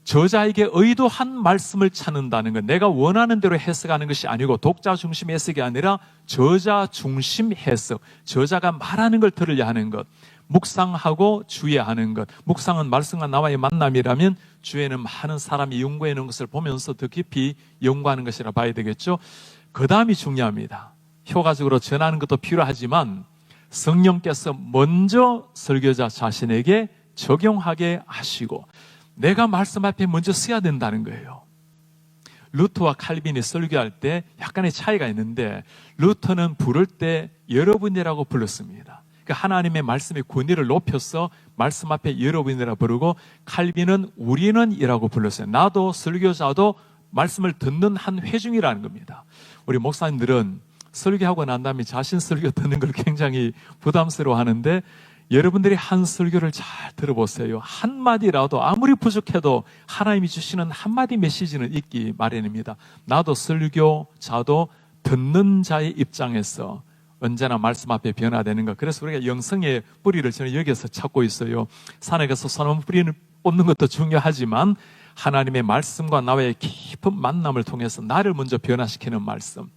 저자에게 의도한 말씀을 찾는다는 것, 내가 원하는 대로 해석하는 것이 아니고 독자 중심 해석이 아니라 저자 중심 해석, 저자가 말하는 걸 들으려 하는 것, 묵상하고 주의하는 것. 묵상은 말씀과 나와의 만남이라면 주의는 많은 사람이 연구해 놓은 것을 보면서 더 깊이 연구하는 것이라 봐야 되겠죠. 그 다음이 중요합니다. 효과적으로 전하는 것도 필요하지만 성령께서 먼저 설교자 자신에게 적용하게 하시고 내가 말씀 앞에 먼저 서야 된다는 거예요. 루터와 칼빈이 설교할 때 약간의 차이가 있는데 루터는 부를 때 여러분이라고 불렀습니다. 그러니까 하나님의 말씀의 권위를 높여서 말씀 앞에 여러분이라 부르고 칼빈은 우리는이라고 불렀어요. 나도 설교자도 말씀을 듣는 한 회중이라는 겁니다. 우리 목사님들은 설교하고 난 다음에 자신 설교 듣는 걸 굉장히 부담스러워 하는데 여러분들이 한 설교를 잘 들어보세요. 한마디라도 아무리 부족해도 하나님이 주시는 한마디 메시지는 있기 마련입니다. 나도 설교자도 듣는 자의 입장에서 언제나 말씀 앞에 변화되는 것. 그래서 우리가 영성의 뿌리를 저는 여기서 찾고 있어요. 산에 가서 소나무 뿌리를 뽑는 것도 중요하지만 하나님의 말씀과 나와의 깊은 만남을 통해서 나를 먼저 변화시키는 말씀.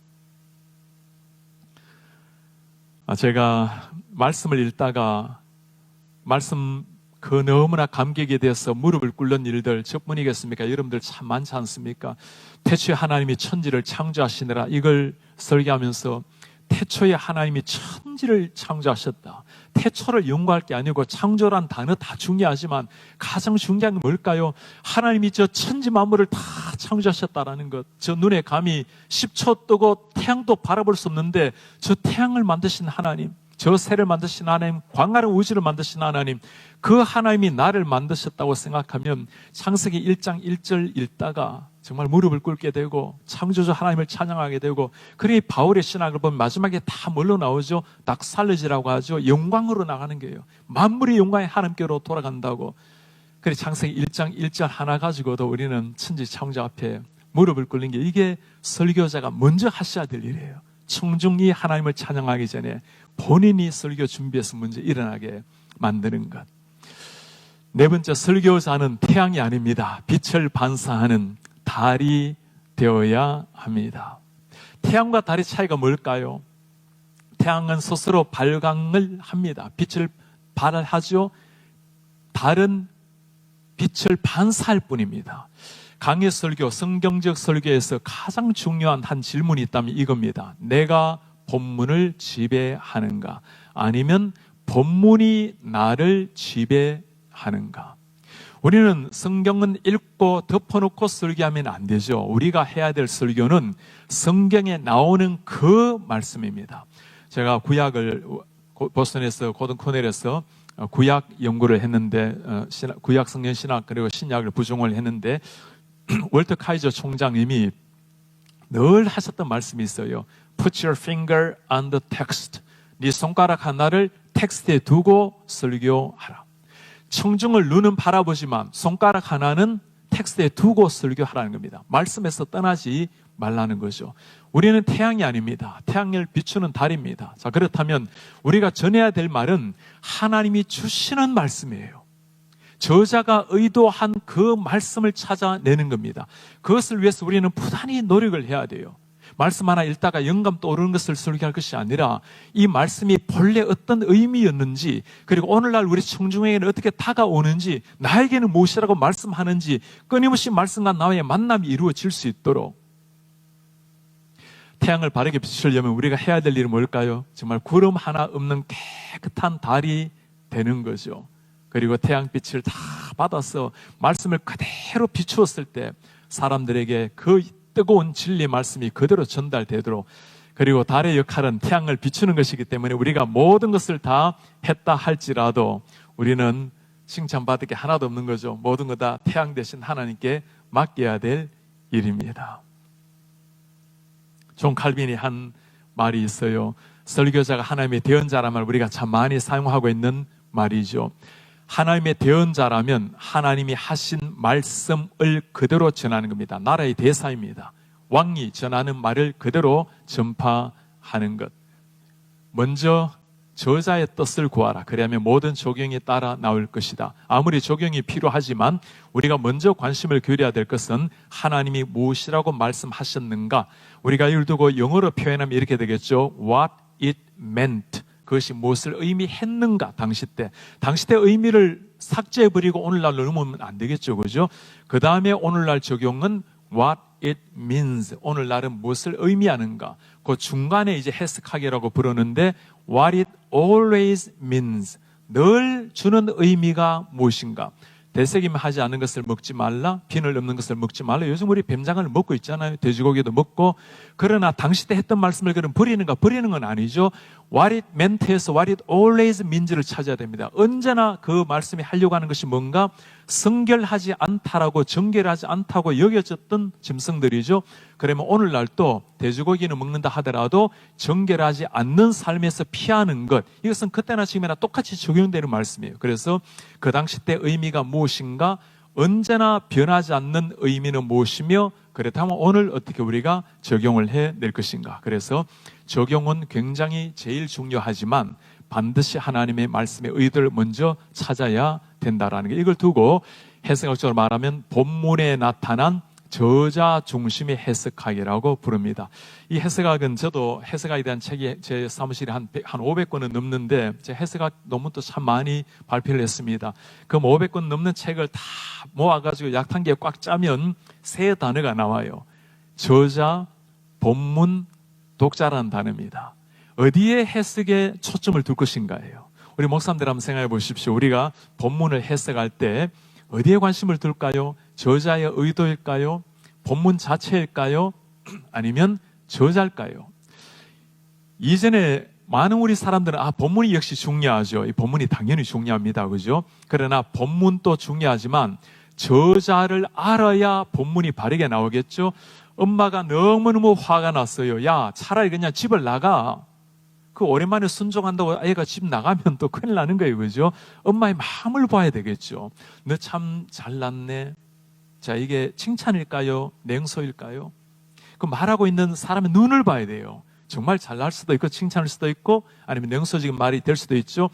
제가 말씀을 읽다가 말씀 그 너무나 감격에 대해서 무릎을 꿇는 일들 적분이겠습니까? 여러분들 참 많지 않습니까? 태초에 하나님이 천지를 창조하시느라 이걸 설계하면서 태초에 하나님이 천지를 창조하셨다. 태초를 연구할 게 아니고 창조란 단어 다 중요하지만 가장 중요한 건 뭘까요? 하나님이 저 천지 만물을 다 창조하셨다라는 것. 저 눈에 감히 10초 뜨고 태양도 바라볼 수 없는데 저 태양을 만드신 하나님, 저 새를 만드신 하나님, 광활한 우주를 만드신 하나님, 그 하나님이 나를 만드셨다고 생각하면 창세기 1장 1절 읽다가 정말 무릎을 꿇게 되고 창조주 하나님을 찬양하게 되고, 그래 바울의 신학을 보면 마지막에 다 뭘로 나오죠? 낙살레지라고 하죠. 영광으로 나가는 거예요. 만물이 영광의 하나님께로 돌아간다고. 그래 창세기 1장 1절 하나 가지고도 우리는 천지 창조 앞에 무릎을 꿇는 게, 이게 설교자가 먼저 하셔야 될 일이에요. 청중이 하나님을 찬양하기 전에 본인이 설교 준비해서 먼저 일어나게 만드는 것. 네 번째, 설교자는 태양이 아닙니다. 빛을 반사하는 달이 되어야 합니다. 태양과 달의 차이가 뭘까요? 태양은 스스로 발광을 합니다. 빛을 발하죠. 달은 빛을 반사할 뿐입니다. 강의 설교, 성경적 설교에서 가장 중요한 한 질문이 있다면 이겁니다. 내가 본문을 지배하는가? 아니면 본문이 나를 지배하는가? 우리는 성경은 읽고 덮어놓고 설교하면 안 되죠. 우리가 해야 될 설교는 성경에 나오는 그 말씀입니다. 제가 보스턴에서 고든 코넬에서 구약 연구를 했는데, 구약 성경 신학 그리고 신약을 부종을 했는데, 월터 카이저 총장님이 늘 하셨던 말씀이 있어요. Put your finger on the text. 네 손가락 하나를 텍스트에 두고 설교하라. 청중을 눈은 바라보지만 손가락 하나는 텍스트에 두고 설교하라는 겁니다. 말씀에서 떠나지 말라는 거죠. 우리는 태양이 아닙니다. 태양을 비추는 달입니다. 자, 그렇다면 우리가 전해야 될 말은 하나님이 주시는 말씀이에요. 저자가 의도한 그 말씀을 찾아내는 겁니다. 그것을 위해서 우리는 부단히 노력을 해야 돼요. 말씀 하나 읽다가 영감 떠오르는 것을 설교할 것이 아니라 이 말씀이 본래 어떤 의미였는지, 그리고 오늘날 우리 청중에게는 어떻게 다가오는지, 나에게는 무엇이라고 말씀하는지 끊임없이 말씀과 나와의 만남이 이루어질 수 있도록, 태양을 바르게 비추려면 우리가 해야 될 일은 뭘까요? 정말 구름 하나 없는 깨끗한 달이 되는 거죠. 그리고 태양빛을 다 받아서 말씀을 그대로 비추었을 때 사람들에게 그 뜨거운 진리 말씀이 그대로 전달되도록, 그리고 달의 역할은 태양을 비추는 것이기 때문에 우리가 모든 것을 다 했다 할지라도 우리는 칭찬받을 게 하나도 없는 거죠. 모든 것 다 태양 대신 하나님께 맡겨야 될 일입니다. 존 칼빈이 한 말이 있어요. 설교자가 하나님의 대언자라는 말 우리가 참 많이 사용하고 있는 말이죠. 하나님의 대언자라면 하나님이 하신 말씀을 그대로 전하는 겁니다. 나라의 대사입니다. 왕이 전하는 말을 그대로 전파하는 것. 먼저 저자의 뜻을 구하라. 그래야면 모든 조경이 따라 나올 것이다. 아무리 조경이 필요하지만 우리가 먼저 관심을 기울여야 될 것은 하나님이 무엇이라고 말씀하셨는가. 우리가 이를 두고 영어로 표현하면 이렇게 되겠죠. What it meant. 그것이 무엇을 의미했는가. 당시 때 의미를 삭제해버리고 오늘날로 넘으면 안 되겠죠. 그죠? 그 다음에 오늘날 적용은 What it means. 오늘날은 무엇을 의미하는가. 그 중간에 이제 해석하기라고 부르는데 What it always means. 늘 주는 의미가 무엇인가. 되새김 하지 않은 것을 먹지 말라. 비늘 없는 것을 먹지 말라. 요즘 우리 뱀장을 먹고 있잖아요. 돼지고기도 먹고. 그러나 당시 때 했던 말씀을 그럼 버리는가? 버리는 건 아니죠. What it meant에서 What it always means를 찾아야 됩니다. 언제나 그 말씀이 하려고 하는 것이 뭔가 성결하지 않다라고, 정결하지 않다고 여겨졌던 짐승들이죠. 그러면 오늘날 또 돼지고기는 먹는다 하더라도 정결하지 않는 삶에서 피하는 것, 이것은 그때나 지금이나 똑같이 적용되는 말씀이에요. 그래서 그 당시 때 의미가 무엇인가, 언제나 변하지 않는 의미는 무엇이며, 그렇다면 오늘 어떻게 우리가 적용을 해낼 것인가. 그래서 적용은 굉장히 제일 중요하지만 반드시 하나님의 말씀의 의도를 먼저 찾아야 된다라는 게, 이걸 두고 해석학적으로 말하면 본문에 나타난 저자 중심의 해석학이라고 부릅니다. 이 해석학은 저도 해석학에 대한 책이 제 사무실에 한 500권은 넘는데 제 해석학 논문도 참 많이 발표를 했습니다. 그 500권 넘는 책을 다 모아가지고 약탕기에 꽉 짜면 세 단어가 나와요. 저자, 본문, 독자라는 단어입니다. 어디에 해석에 초점을 둘 것인가예요. 우리 목사님들 한번 생각해 보십시오. 우리가 본문을 해석할 때 어디에 관심을 둘까요? 저자의 의도일까요? 본문 자체일까요? 아니면 저자일까요? 이전에 많은 우리 사람들은 본문이 역시 중요하죠. 이 본문이 당연히 중요합니다. 그죠? 그러나 본문도 중요하지만 저자를 알아야 본문이 바르게 나오겠죠. 엄마가 너무너무 화가 났어요. 야, 차라리 그냥 집을 나가. 그 오랜만에 순종한다고 애가 집 나가면 또 큰일 나는 거예요. 그죠? 엄마의 마음을 봐야 되겠죠. 너 참 잘났네. 자, 이게 칭찬일까요? 냉소일까요? 그 말하고 있는 사람의 눈을 봐야 돼요. 정말 잘날 수도 있고 칭찬할 수도 있고 아니면 냉소적인 말이 될 수도 있죠.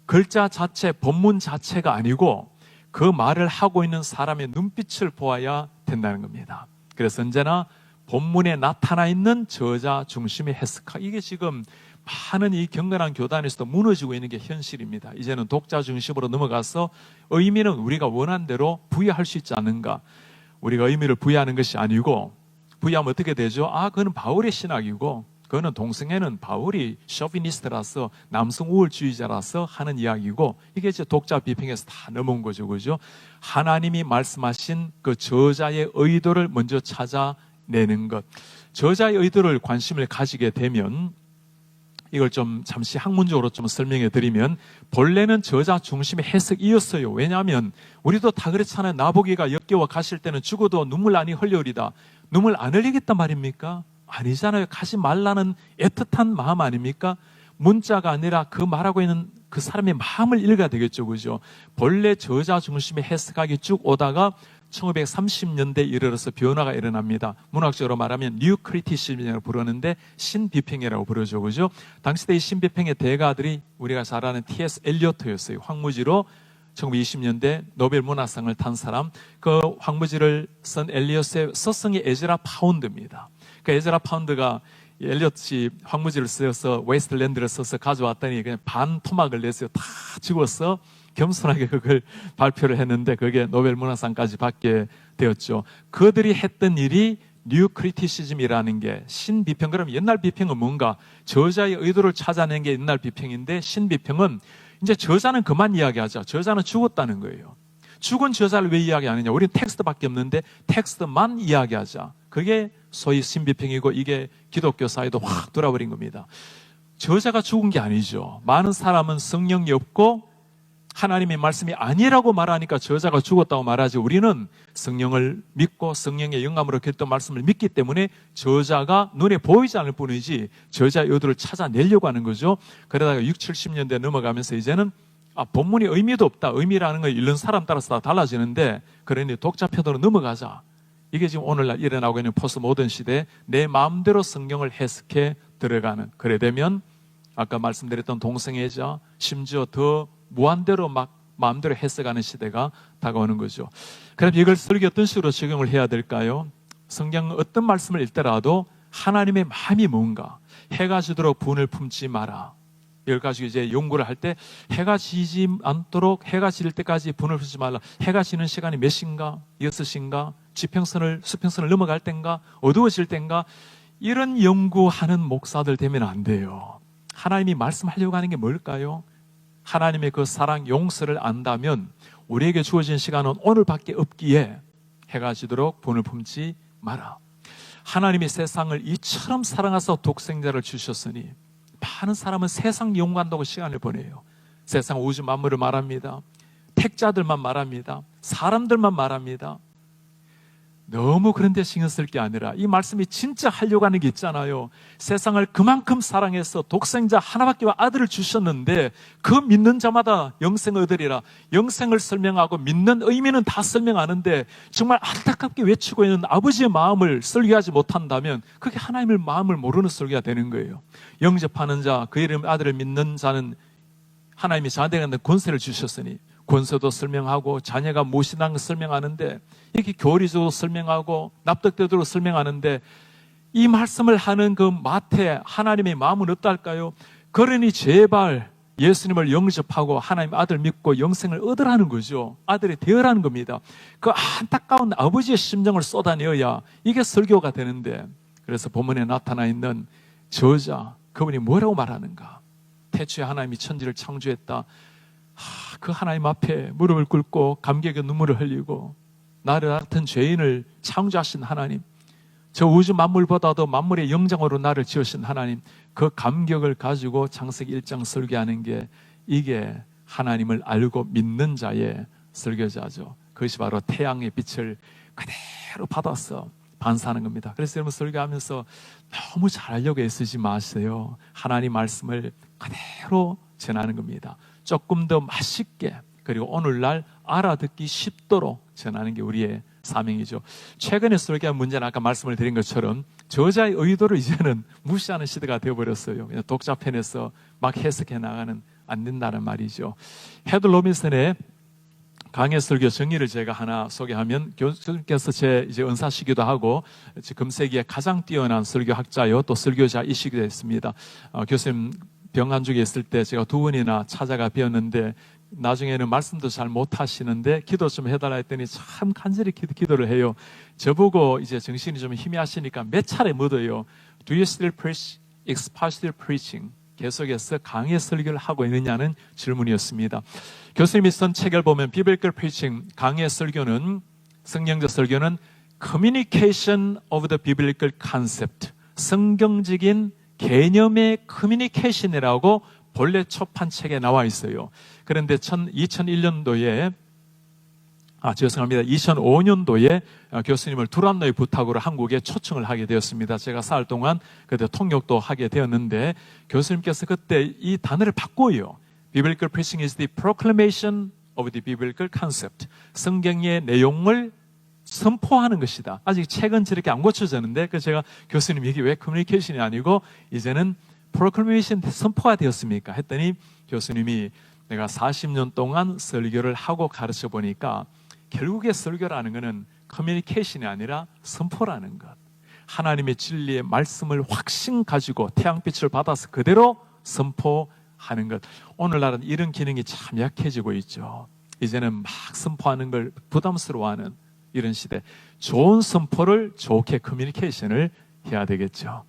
글자 자체, 본문 자체가 아니고 그 말을 하고 있는 사람의 눈빛을 보아야 된다는 겁니다. 그래서 언제나 본문에 나타나 있는 저자 중심의 해석학, 이게 지금 많은 이 경건한 교단에서도 무너지고 있는 게 현실입니다. 이제는 독자 중심으로 넘어가서 의미는 우리가 원하는 대로 부여할 수 있지 않는가. 우리가 의미를 부여하는 것이 아니고, 부여하면 어떻게 되죠? 그거는 바울의 신학이고, 그거는 동성애는 바울이 쇼비니스트라서 남성 우월주의자라서 하는 이야기고, 이게 이제 독자 비평에서 다 넘어온 거죠. 그죠? 하나님이 말씀하신 그 저자의 의도를 먼저 찾아내는 것. 저자의 의도를 관심을 가지게 되면, 이걸 좀 잠시 학문적으로 좀 설명해 드리면, 본래는 저자 중심의 해석이었어요. 왜냐하면 우리도 다 그렇잖아요. 나보기가 역겨워 가실 때는 죽어도 눈물 아니 흘려오리다. 눈물 안 흘리겠단 말입니까? 아니잖아요. 가지 말라는 애틋한 마음 아닙니까? 문자가 아니라 그 말하고 있는 그 사람의 마음을 읽어야 되겠죠. 그죠? 본래 저자 중심의 해석학이 쭉 오다가 1930년대에 이르러서 변화가 일어납니다. 문학적으로 말하면 뉴 크리티시즘이라고 부르는데 신비평이라고 부르죠. 그죠? 당시 때 이 신비평의 대가들이 우리가 잘 아는 T.S. 엘리어트였어요. 황무지로 1920년대 노벨 문학상을 탄 사람. 그 황무지를 쓴 엘리어트의 서성이 에즈라 파운드입니다. 그 에즈라 파운드가 엘리어트이 황무지를 써서 웨스트랜드를 써서 가져왔더니 그냥 반 토막을 냈어요. 다 죽었어. 겸손하게 그걸 발표를 했는데 그게 노벨 문학상까지 받게 되었죠. 그들이 했던 일이 뉴 크리티시즘이라는 게, 신비평. 그럼 옛날 비평은 뭔가? 저자의 의도를 찾아낸 게 옛날 비평인데, 신비평은 이제 저자는 그만 이야기하자. 저자는 죽었다는 거예요. 죽은 저자를 왜 이야기하느냐? 우리는 텍스트밖에 없는데 텍스트만 이야기하자. 그게 소위 신비평이고, 이게 기독교 사회도 확 돌아버린 겁니다. 저자가 죽은 게 아니죠. 많은 사람은 성령이 없고 하나님의 말씀이 아니라고 말하니까 저자가 죽었다고 말하지, 우리는 성령을 믿고 성령의 영감으로 겼던 말씀을 믿기 때문에 저자가 눈에 보이지 않을 뿐이지 저자의 의도를 찾아내려고 하는 거죠. 그러다가 60, 70년대 넘어가면서 이제는 본문이 의미도 없다. 의미라는 거 읽는 사람 따라서 다 달라지는데, 그러니 독자표도로 넘어가자. 이게 지금 오늘날 일어나고 있는 포스트 모던 시대에 내 마음대로 성경을 해석해 들어가는, 그래 되면 아까 말씀드렸던 동성애자, 심지어 더 무한대로 막 마음대로 해석하는 시대가 다가오는 거죠. 그럼 이걸 설교 어떤 식으로 적용을 해야 될까요? 성경 어떤 말씀을 읽더라도 하나님의 마음이 뭔가, 해가 지도록 분을 품지 마라. 이걸 가지고 이제 연구를 할 때, 해가 지지 않도록 해가 질 때까지 분을 품지 말라. 해가 지는 시간이 몇 시인가? 6시인가? 수평선을 넘어갈 땐가? 어두워질 땐가? 이런 연구하는 목사들 되면 안 돼요. 하나님이 말씀하려고 하는 게 뭘까요? 하나님의 그 사랑, 용서를 안다면 우리에게 주어진 시간은 오늘밖에 없기에 해가 지도록 분을 품지 마라. 하나님이 세상을 이처럼 사랑하사 독생자를 주셨으니, 많은 사람은 세상 연구한다고 시간을 보내요. 세상 우주 만물을 말합니다. 택자들만 말합니다. 사람들만 말합니다. 너무 그런 데 신경 쓸 게 아니라 이 말씀이 진짜 하려고 하는 게 있잖아요. 세상을 그만큼 사랑해서 독생자 하나밖에 아들을 주셨는데, 그 믿는 자마다 영생을 얻으리라. 영생을 설명하고 믿는 의미는 다 설명하는데, 정말 안타깝게 외치고 있는 아버지의 마음을 설교하지 못한다면 그게 하나님의 마음을 모르는 설교가 되는 거예요. 영접하는 자, 그 이름 아들을 믿는 자는 하나님이 자녀에게 권세를 주셨으니, 권세도 설명하고 자녀가 무엇이라는 걸 설명하는데, 이렇게 교리적으로 설명하고 납득되도록 설명하는데, 이 말씀을 하는 그 마태, 하나님의 마음은 어떨까요? 그러니 제발 예수님을 영접하고 하나님 아들 믿고 영생을 얻으라는 거죠. 아들이 되어라는 겁니다. 그 안타까운 아버지의 심정을 쏟아내어야 이게 설교가 되는데, 그래서 본문에 나타나 있는 저자, 그분이 뭐라고 말하는가? 태초에 하나님이 천지를 창조했다. 그 하나님 앞에 무릎을 꿇고 감격의 눈물을 흘리고, 나를 같은 죄인을 창조하신 하나님, 저 우주 만물보다도 만물의 영장으로 나를 지으신 하나님, 그 감격을 가지고 창세기 1장 설교하는 게, 이게 하나님을 알고 믿는 자의 설교자죠. 그것이 바로 태양의 빛을 그대로 받아서 반사하는 겁니다. 그래서 여러분 설교하면서 너무 잘하려고 애쓰지 마세요. 하나님 말씀을 그대로 전하는 겁니다. 조금 더 맛있게, 그리고 오늘날 알아듣기 쉽도록 전하는 게 우리의 사명이죠. 최근에 설교한 문제는 아까 말씀을 드린 것처럼 저자의 의도를 이제는 무시하는 시대가 되어버렸어요. 그냥 독자편에서 막 해석해 나가는 안 된다는 말이죠. 헤드 로빈슨의 강해 설교 정의를 제가 하나 소개하면, 교수님께서 제 이제 은사시기도 하고 금세기에 가장 뛰어난 설교학자요 또 설교자이시기도 했습니다. 교수님 병환 중에 있을 때 제가 2번이나 찾아가 뵈었는데 나중에는 말씀도 잘 못하시는데 기도 좀 해달라 했더니 참 간절히 기도를 해요. 저보고 이제 정신이 좀 희미하시니까 몇 차례 묻어요. Do you still preach expositive preaching? 계속해서 강의 설교를 하고 있느냐는 질문이었습니다. 교수님이 쓴 책을 보면 비블리컬 프리칭, 강의 설교는, 성경적 설교는 Communication of the Biblical Concept, 성경적인 개념의 커뮤니케이션이라고 본래 초판 책에 나와 있어요. 그런데 2001년도에 2005년도에 교수님을 두란노의 부탁으로 한국에 초청을 하게 되었습니다. 제가 4월 동안 그때 통역도 하게 되었는데 교수님께서 그때 이 단어를 바꿔요. Biblical preaching is the proclamation of the biblical concept. 성경의 내용을 선포하는 것이다. 아직 책은 저렇게 안 고쳐졌는데 그래서 제가 교수님 이게 왜 커뮤니케이션이 아니고 이제는 proclamation 선포가 되었습니까? 했더니 교수님이 내가 40년 동안 설교를 하고 가르쳐 보니까 결국에 설교라는 것은 커뮤니케이션이 아니라 선포라는 것. 하나님의 진리의 말씀을 확신 가지고 태양빛을 받아서 그대로 선포하는 것. 오늘날은 이런 기능이 참 약해지고 있죠. 이제는 막 선포하는 걸 부담스러워하는 이런 시대. 좋은 선포를 좋게 커뮤니케이션을 해야 되겠죠.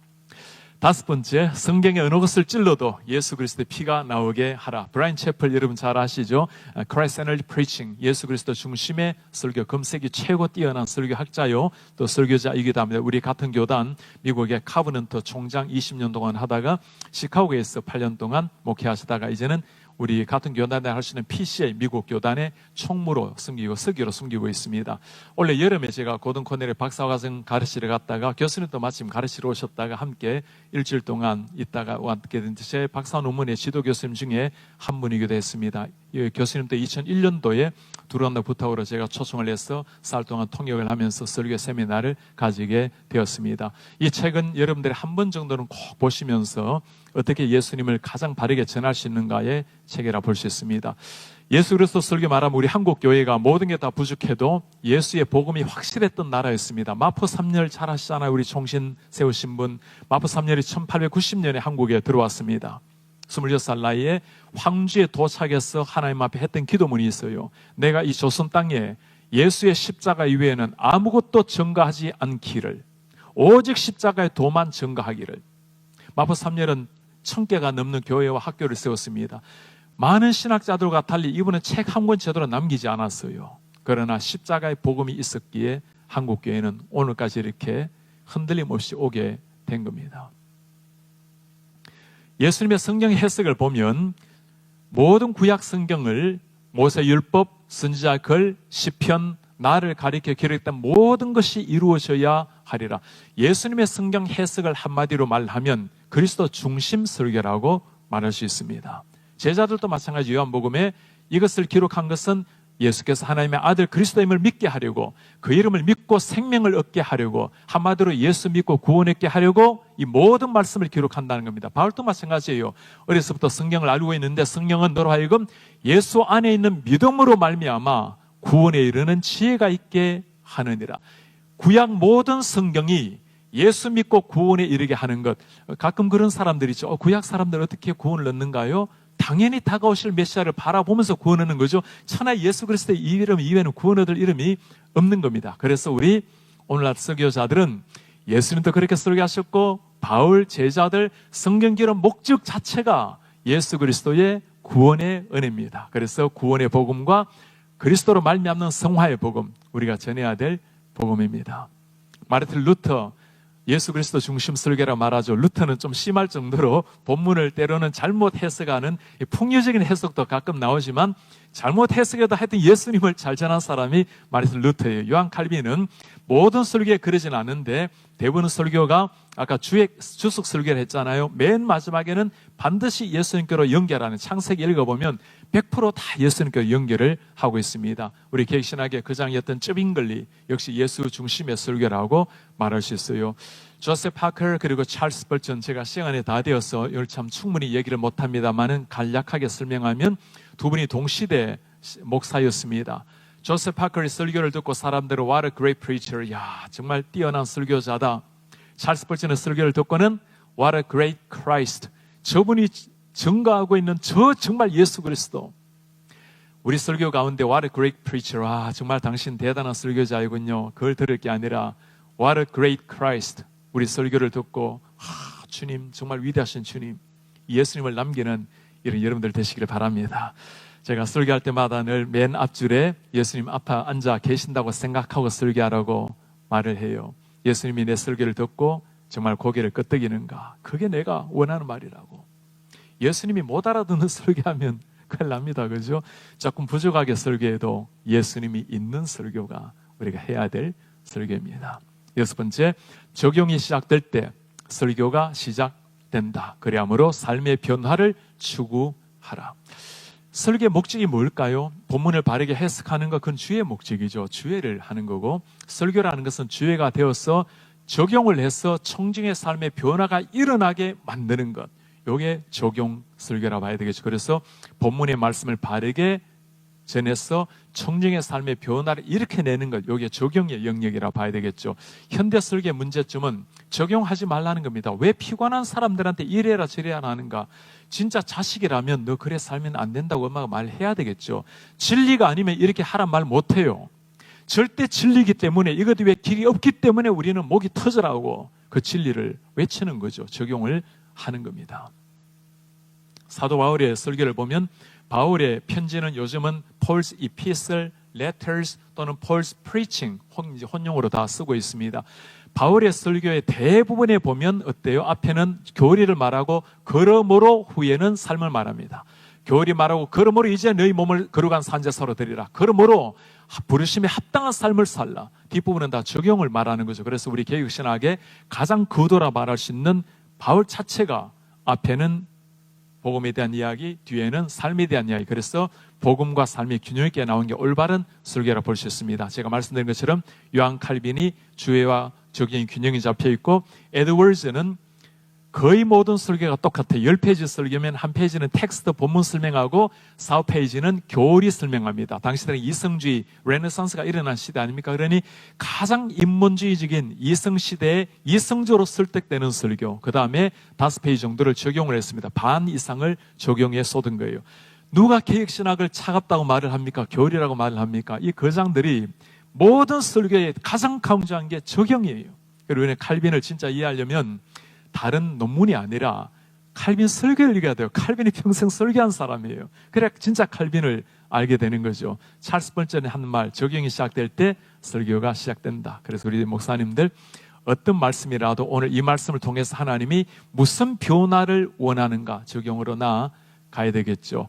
5번째, 성경의 어느 것을 찔러도 예수 그리스도의 피가 나오게 하라. 브라이언 채플 여러분 잘 아시죠? Christ-centered preaching, 예수 그리스도 중심의 설교, 금세기 최고 뛰어난 설교학자요 또 설교자이기도 합니다. 우리 같은 교단 미국의 카버넌트 총장 20년 동안 하다가 시카고에서 8년 동안 목회하시다가 이제는 우리 같은 교단에 할 수 있는 PCA 미국 교단의 총무로 섬기고 서기로 섬기고 있습니다. 원래 여름에 제가 고든 코넬의 박사과정 가르치러 갔다가 교수님도 마침 가르치러 오셨다가 함께 일주일 동안 있다가 왔게 된 제 박사 논문의 지도 교수님 중에 한 분이기도 했습니다. 이 교수님도 2001년도에 두란노 부탁으로 제가 초청을 해서 4월 동안 통역을 하면서 설교 세미나를 가지게 되었습니다. 이 책은 여러분들이 한 번 정도는 꼭 보시면서 어떻게 예수님을 가장 바르게 전할 수 있는가의 책이라 볼 수 있습니다. 예수 그리스도 설교 말하면 우리 한국 교회가 모든 게 다 부족해도 예수의 복음이 확실했던 나라였습니다. 마포 3열 잘 아시잖아요. 우리 총신 세우신 분. 마포 3열이 1890년에 한국에 들어왔습니다. 26살 나이에 황주에 도착해서 하나님 앞에 했던 기도문이 있어요. 내가 이 조선 땅에 예수의 십자가 이외에는 아무것도 증거하지 않기를, 오직 십자가의 도만 증거하기를. 마포 3열은 1000개가 넘는 교회와 학교를 세웠습니다. 많은 신학자들과 달리 이분은 책 한 권 제대로 남기지 않았어요. 그러나 십자가의 복음이 있었기에 한국교회는 오늘까지 이렇게 흔들림 없이 오게 된 겁니다. 예수님의 성경 해석을 보면 모든 구약 성경을 모세율법, 선지자 글, 시편, 나를 가리켜 기록했던 모든 것이 이루어져야 하리라. 예수님의 성경 해석을 한마디로 말하면 그리스도 중심 설교라고 말할 수 있습니다. 제자들도 마찬가지 요한복음에 이것을 기록한 것은 예수께서 하나님의 아들 그리스도임을 믿게 하려고, 그 이름을 믿고 생명을 얻게 하려고, 한마디로 예수 믿고 구원얻게 하려고 이 모든 말씀을 기록한다는 겁니다. 바울도 마찬가지예요. 어려서부터 성경을 알고 있는데 성경은 너로 하여금 예수 안에 있는 믿음으로 말미암아 구원에 이르는 지혜가 있게 하느니라. 구약 모든 성경이 예수 믿고 구원에 이르게 하는 것. 가끔 그런 사람들이 있죠. 구약 사람들 어떻게 구원을 얻는가요? 당연히 다가오실 메시아를 바라보면서 구원 얻는 거죠. 천하 예수 그리스도의 이름 이외에는 구원 얻을 이름이 없는 겁니다. 그래서 우리 오늘날 설교자들은 예수님도 그렇게 설교하셨고 바울 제자들 성경 기록 목적 자체가 예수 그리스도의 구원의 은혜입니다. 그래서 구원의 복음과 그리스도로 말미암는 성화의 복음, 우리가 전해야 될 복음입니다. 마르틴 루터 예수 그리스도 중심 설교라 말하죠. 루터는 좀 심할 정도로 본문을 때로는 잘못 해석하는 풍요적인 해석도 가끔 나오지만 잘못 해석해도 하여튼 예수님을 잘 전한 사람이 마르틴 루터예요. 요한 칼빈은 모든 설교에 그러진 않은데 대부분 설교가 아까 주석 설교를 했잖아요. 맨 마지막에는 반드시 예수님께로 연결하는, 창세기 읽어보면 100% 다 예수님께로 연결을 하고 있습니다. 우리 개신학의 거장이었던 쯔빙글리 역시 예수 중심의 설교라고 말할 수 있어요. 조셉 파커 그리고 찰스 벌전, 제가 시간이 다 되어서 이걸 참 충분히 얘기를 못합니다만은 간략하게 설명하면 두 분이 동시대 목사였습니다. 조셉 파커의 설교를 듣고 사람들은 What a great preacher. 야, 정말 뛰어난 설교자다. 찰스 스펄전의 설교를 듣고는 What a great Christ. 저분이 증거하고 있는 저 정말 예수 그리스도. 우리 설교 가운데 What a great preacher. 아, 정말 당신 대단한 설교자이군요. 그걸 들을 게 아니라 What a great Christ. 우리 설교를 듣고 주님 정말 위대하신 주님, 예수님을 남기는 이런 여러분들 되시기를 바랍니다. 제가 설교할 때마다 늘 맨 앞줄에 예수님 앞에 앉아 계신다고 생각하고 설교하라고 말을 해요. 예수님이 내 설교를 듣고 정말 고개를 끄덕이는가? 그게 내가 원하는 말이라고. 예수님이 못 알아듣는 설교하면 큰일 납니다. 그죠? 조금 부족하게 설교해도 예수님이 있는 설교가 우리가 해야 될 설교입니다. 여섯 번째, 적용이 시작될 때 설교가 시작된다. 그리하므로 삶의 변화를 추구하라. 설교의 목적이 뭘까요? 본문을 바르게 해석하는 것, 그건 주의 목적이죠. 주회를 하는 거고, 설교라는 것은 주회가 되어서 적용을 해서 청중의 삶의 변화가 일어나게 만드는 것. 이게 적용 설교라 봐야 되겠죠. 그래서 본문의 말씀을 바르게 전해서 청중의 삶의 변화를 일으켜내는 것, 이게 적용의 영역이라 봐야 되겠죠. 현대 설교의 문제점은 적용하지 말라는 겁니다. 왜 피곤한 사람들한테 이래라 저래라 하는가? 진짜 자식이라면 너 그래 살면 안 된다고 엄마가 말해야 되겠죠. 진리가 아니면 이렇게 하란 말 못해요. 절대 진리이기 때문에, 이것 외에 길이 없기 때문에 우리는 목이 터져라고 그 진리를 외치는 거죠. 적용을 하는 겁니다. 사도 바울의 설교를 보면 바울의 편지는 요즘은 Paul's Epistle, Letters 또는 Paul's Preaching 혼용으로 다 쓰고 있습니다. 바울의 설교의 대부분에 보면 어때요? 앞에는 교리를 말하고 그러므로 후에는 삶을 말합니다. 교리 말하고 그러므로 이제 너희 몸을 거룩한 산제사로 드리라. 그러므로 부르심에 합당한 삶을 살라. 뒷부분은 다 적용을 말하는 거죠. 그래서 우리 개혁신학의 가장 거도라 말할 수 있는 바울 자체가 앞에는 복음에 대한 이야기, 뒤에는 삶에 대한 이야기. 그래서 복음과 삶의 균형 있게 나온 게 올바른 설교라 볼 수 있습니다. 제가 말씀드린 것처럼 요한 칼빈이 주회와 적용의 균형이 잡혀 있고, 에드워즈는 거의 모든 설교가 똑같아요. 10페이지 설교면 한 페이지는 텍스트 본문 설명하고 4페이지는 교리 설명합니다. 당시에는 이성주의, 레네상스가 일어난 시대 아닙니까? 그러니 가장 인문주의적인 이성시대에 이성적으로 설득되는 설교, 그 다음에 5페이지 정도를 적용을 했습니다. 반 이상을 적용해 쏟은 거예요. 누가 개혁신학을 차갑다고 말을 합니까? 교리라고 말을 합니까? 이 거장들이 모든 설교에 가장 강조한 게 적용이에요. 그리고 칼빈을 진짜 이해하려면 다른 논문이 아니라 칼빈 설교를 읽어야 돼요. 칼빈이 평생 설교한 사람이에요. 그래야 진짜 칼빈을 알게 되는 거죠. 찰스 스펄전이 한 말, 적용이 시작될 때 설교가 시작된다. 그래서 우리 목사님들 어떤 말씀이라도 오늘 이 말씀을 통해서 하나님이 무슨 변화를 원하는가 적용으로 나아가야 되겠죠.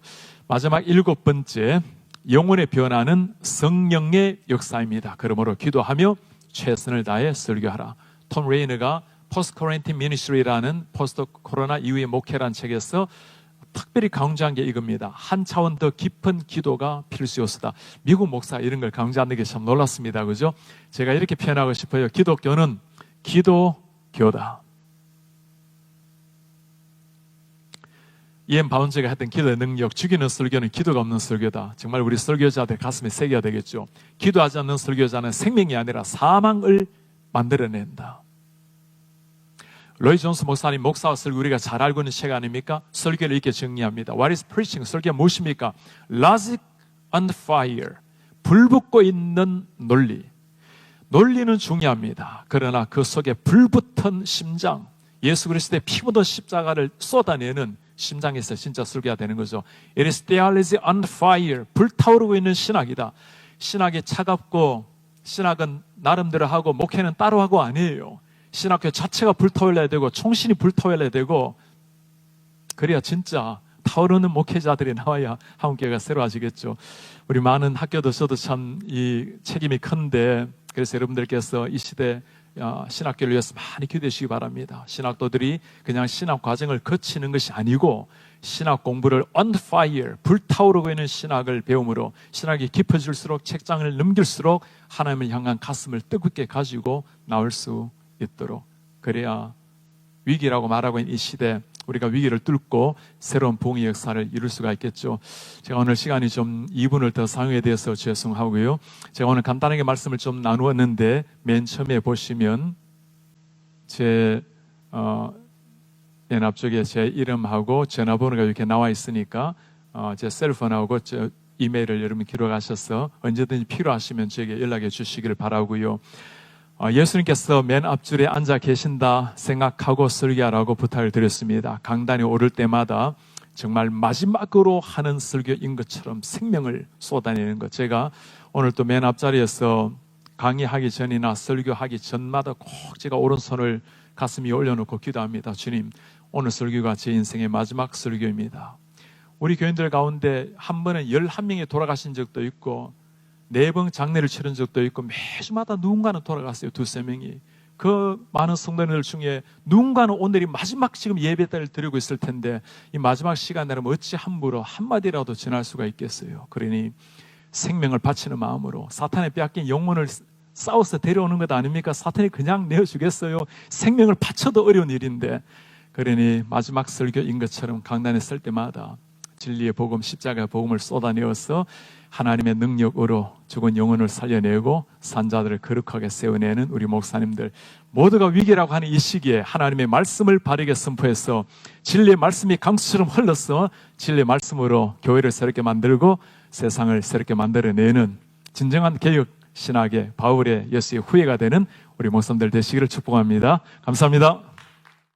마지막 7번째, 영혼의 변화는 성령의 역사입니다. 그러므로 기도하며 최선을 다해 설교하라. 톰 레이너가 포스트 코렌틴 미니스트리라는 포스트 코로나 이후의 목회라는 책에서 특별히 강조한 게 이겁니다. 한 차원 더 깊은 기도가 필수였다. 미국 목사 이런 걸 강조하는 게 참 놀랐습니다. 그죠? 제가 이렇게 표현하고 싶어요. 기독교는 기도교다. 이엠 바운즈가 했던 기도의 능력, 죽이는 설교는 기도가 없는 설교다. 정말 우리 설교자들 가슴에 새겨야 되겠죠. 기도하지 않는 설교자는 생명이 아니라 사망을 만들어낸다. 로이 존스 목사님 목사와 설교 우리가 잘 알고 있는 책 아닙니까? 설교를 이렇게 정리합니다. What is preaching? 설교가 무엇입니까? Logic on fire. 불붙고 있는 논리. 논리는 중요합니다. 그러나 그 속에 불붙은 심장, 예수 그리스도의 피 묻은 십자가를 쏟아내는 심장에서 진짜 설교가 되는 거죠. It is theology on fire. 불타오르고 있는 신학이다. 신학이 차갑고 신학은 나름대로 하고 목회는 따로 하고 아니에요. 신학교 자체가 불타올라야 되고 총신이 불타올라야 되고, 그래야 진짜 타오르는 목회자들이 나와야 한국교회가 새로워지겠죠. 우리 많은 학교도 저도 참 이 책임이 큰데, 그래서 여러분들께서 이 시대 신학교를 위해서 많이 기도해 주시기 바랍니다. 신학도들이 그냥 신학 과정을 거치는 것이 아니고 신학 공부를 on fire, 불타오르고 있는 신학을 배움으로 신학이 깊어질수록 책장을 넘길수록 하나님을 향한 가슴을 뜨겁게 가지고 나올 수 있도록, 그래야 위기라고 말하고 있는 이 시대 우리가 위기를 뚫고 새로운 부흥의 역사를 이룰 수가 있겠죠. 제가 오늘 시간이 좀 2분을 더 사용에 대해서 죄송하고요. 제가 오늘 간단하게 말씀을 좀 나누었는데 맨 처음에 보시면 제 맨 앞쪽에 제 이름하고 전화번호가 이렇게 나와 있으니까 제 셀폰하고 제 이메일을 여러분 기록하셔서 언제든지 필요하시면 저에게 연락해 주시기를 바라고요. 예수님께서 맨 앞줄에 앉아 계신다 생각하고 설교하라고 부탁을 드렸습니다. 강단에 오를 때마다 정말 마지막으로 하는 설교인 것처럼 생명을 쏟아내는 것. 제가 오늘 또 맨 앞자리에서 강의하기 전이나 설교하기 전마다 꼭 제가 오른손을 가슴 위에 올려놓고 기도합니다. 주님, 오늘 설교가 제 인생의 마지막 설교입니다. 우리 교인들 가운데 한 번은 11명이 돌아가신 적도 있고 4번 장례를 치른 적도 있고 매주마다 누군가는 돌아갔어요. 2-3명이. 그 많은 성도님들 중에 누군가는 오늘이 마지막 지금 예배를 드리고 있을 텐데 이 마지막 시간에는 어찌 함부로 한마디라도 전할 수가 있겠어요. 그러니 생명을 바치는 마음으로 사탄에 빼앗긴 영혼을 싸워서 데려오는 것 아닙니까? 사탄이 그냥 내어주겠어요. 생명을 바쳐도 어려운 일인데 그러니 마지막 설교인 것처럼 강단에 설 때마다 진리의 복음, 십자가의 복음을 쏟아내어서 하나님의 능력으로 죽은 영혼을 살려내고 산자들을 거룩하게 세워내는 우리 목사님들 모두가 위기라고 하는 이 시기에 하나님의 말씀을 바르게 선포해서 진리의 말씀이 강수처럼 흘러서 진리의 말씀으로 교회를 새롭게 만들고 세상을 새롭게 만들어내는 진정한 개혁 신학의 바울의 예수의 후예가 되는 우리 목사님들 되시기를 축복합니다. 감사합니다.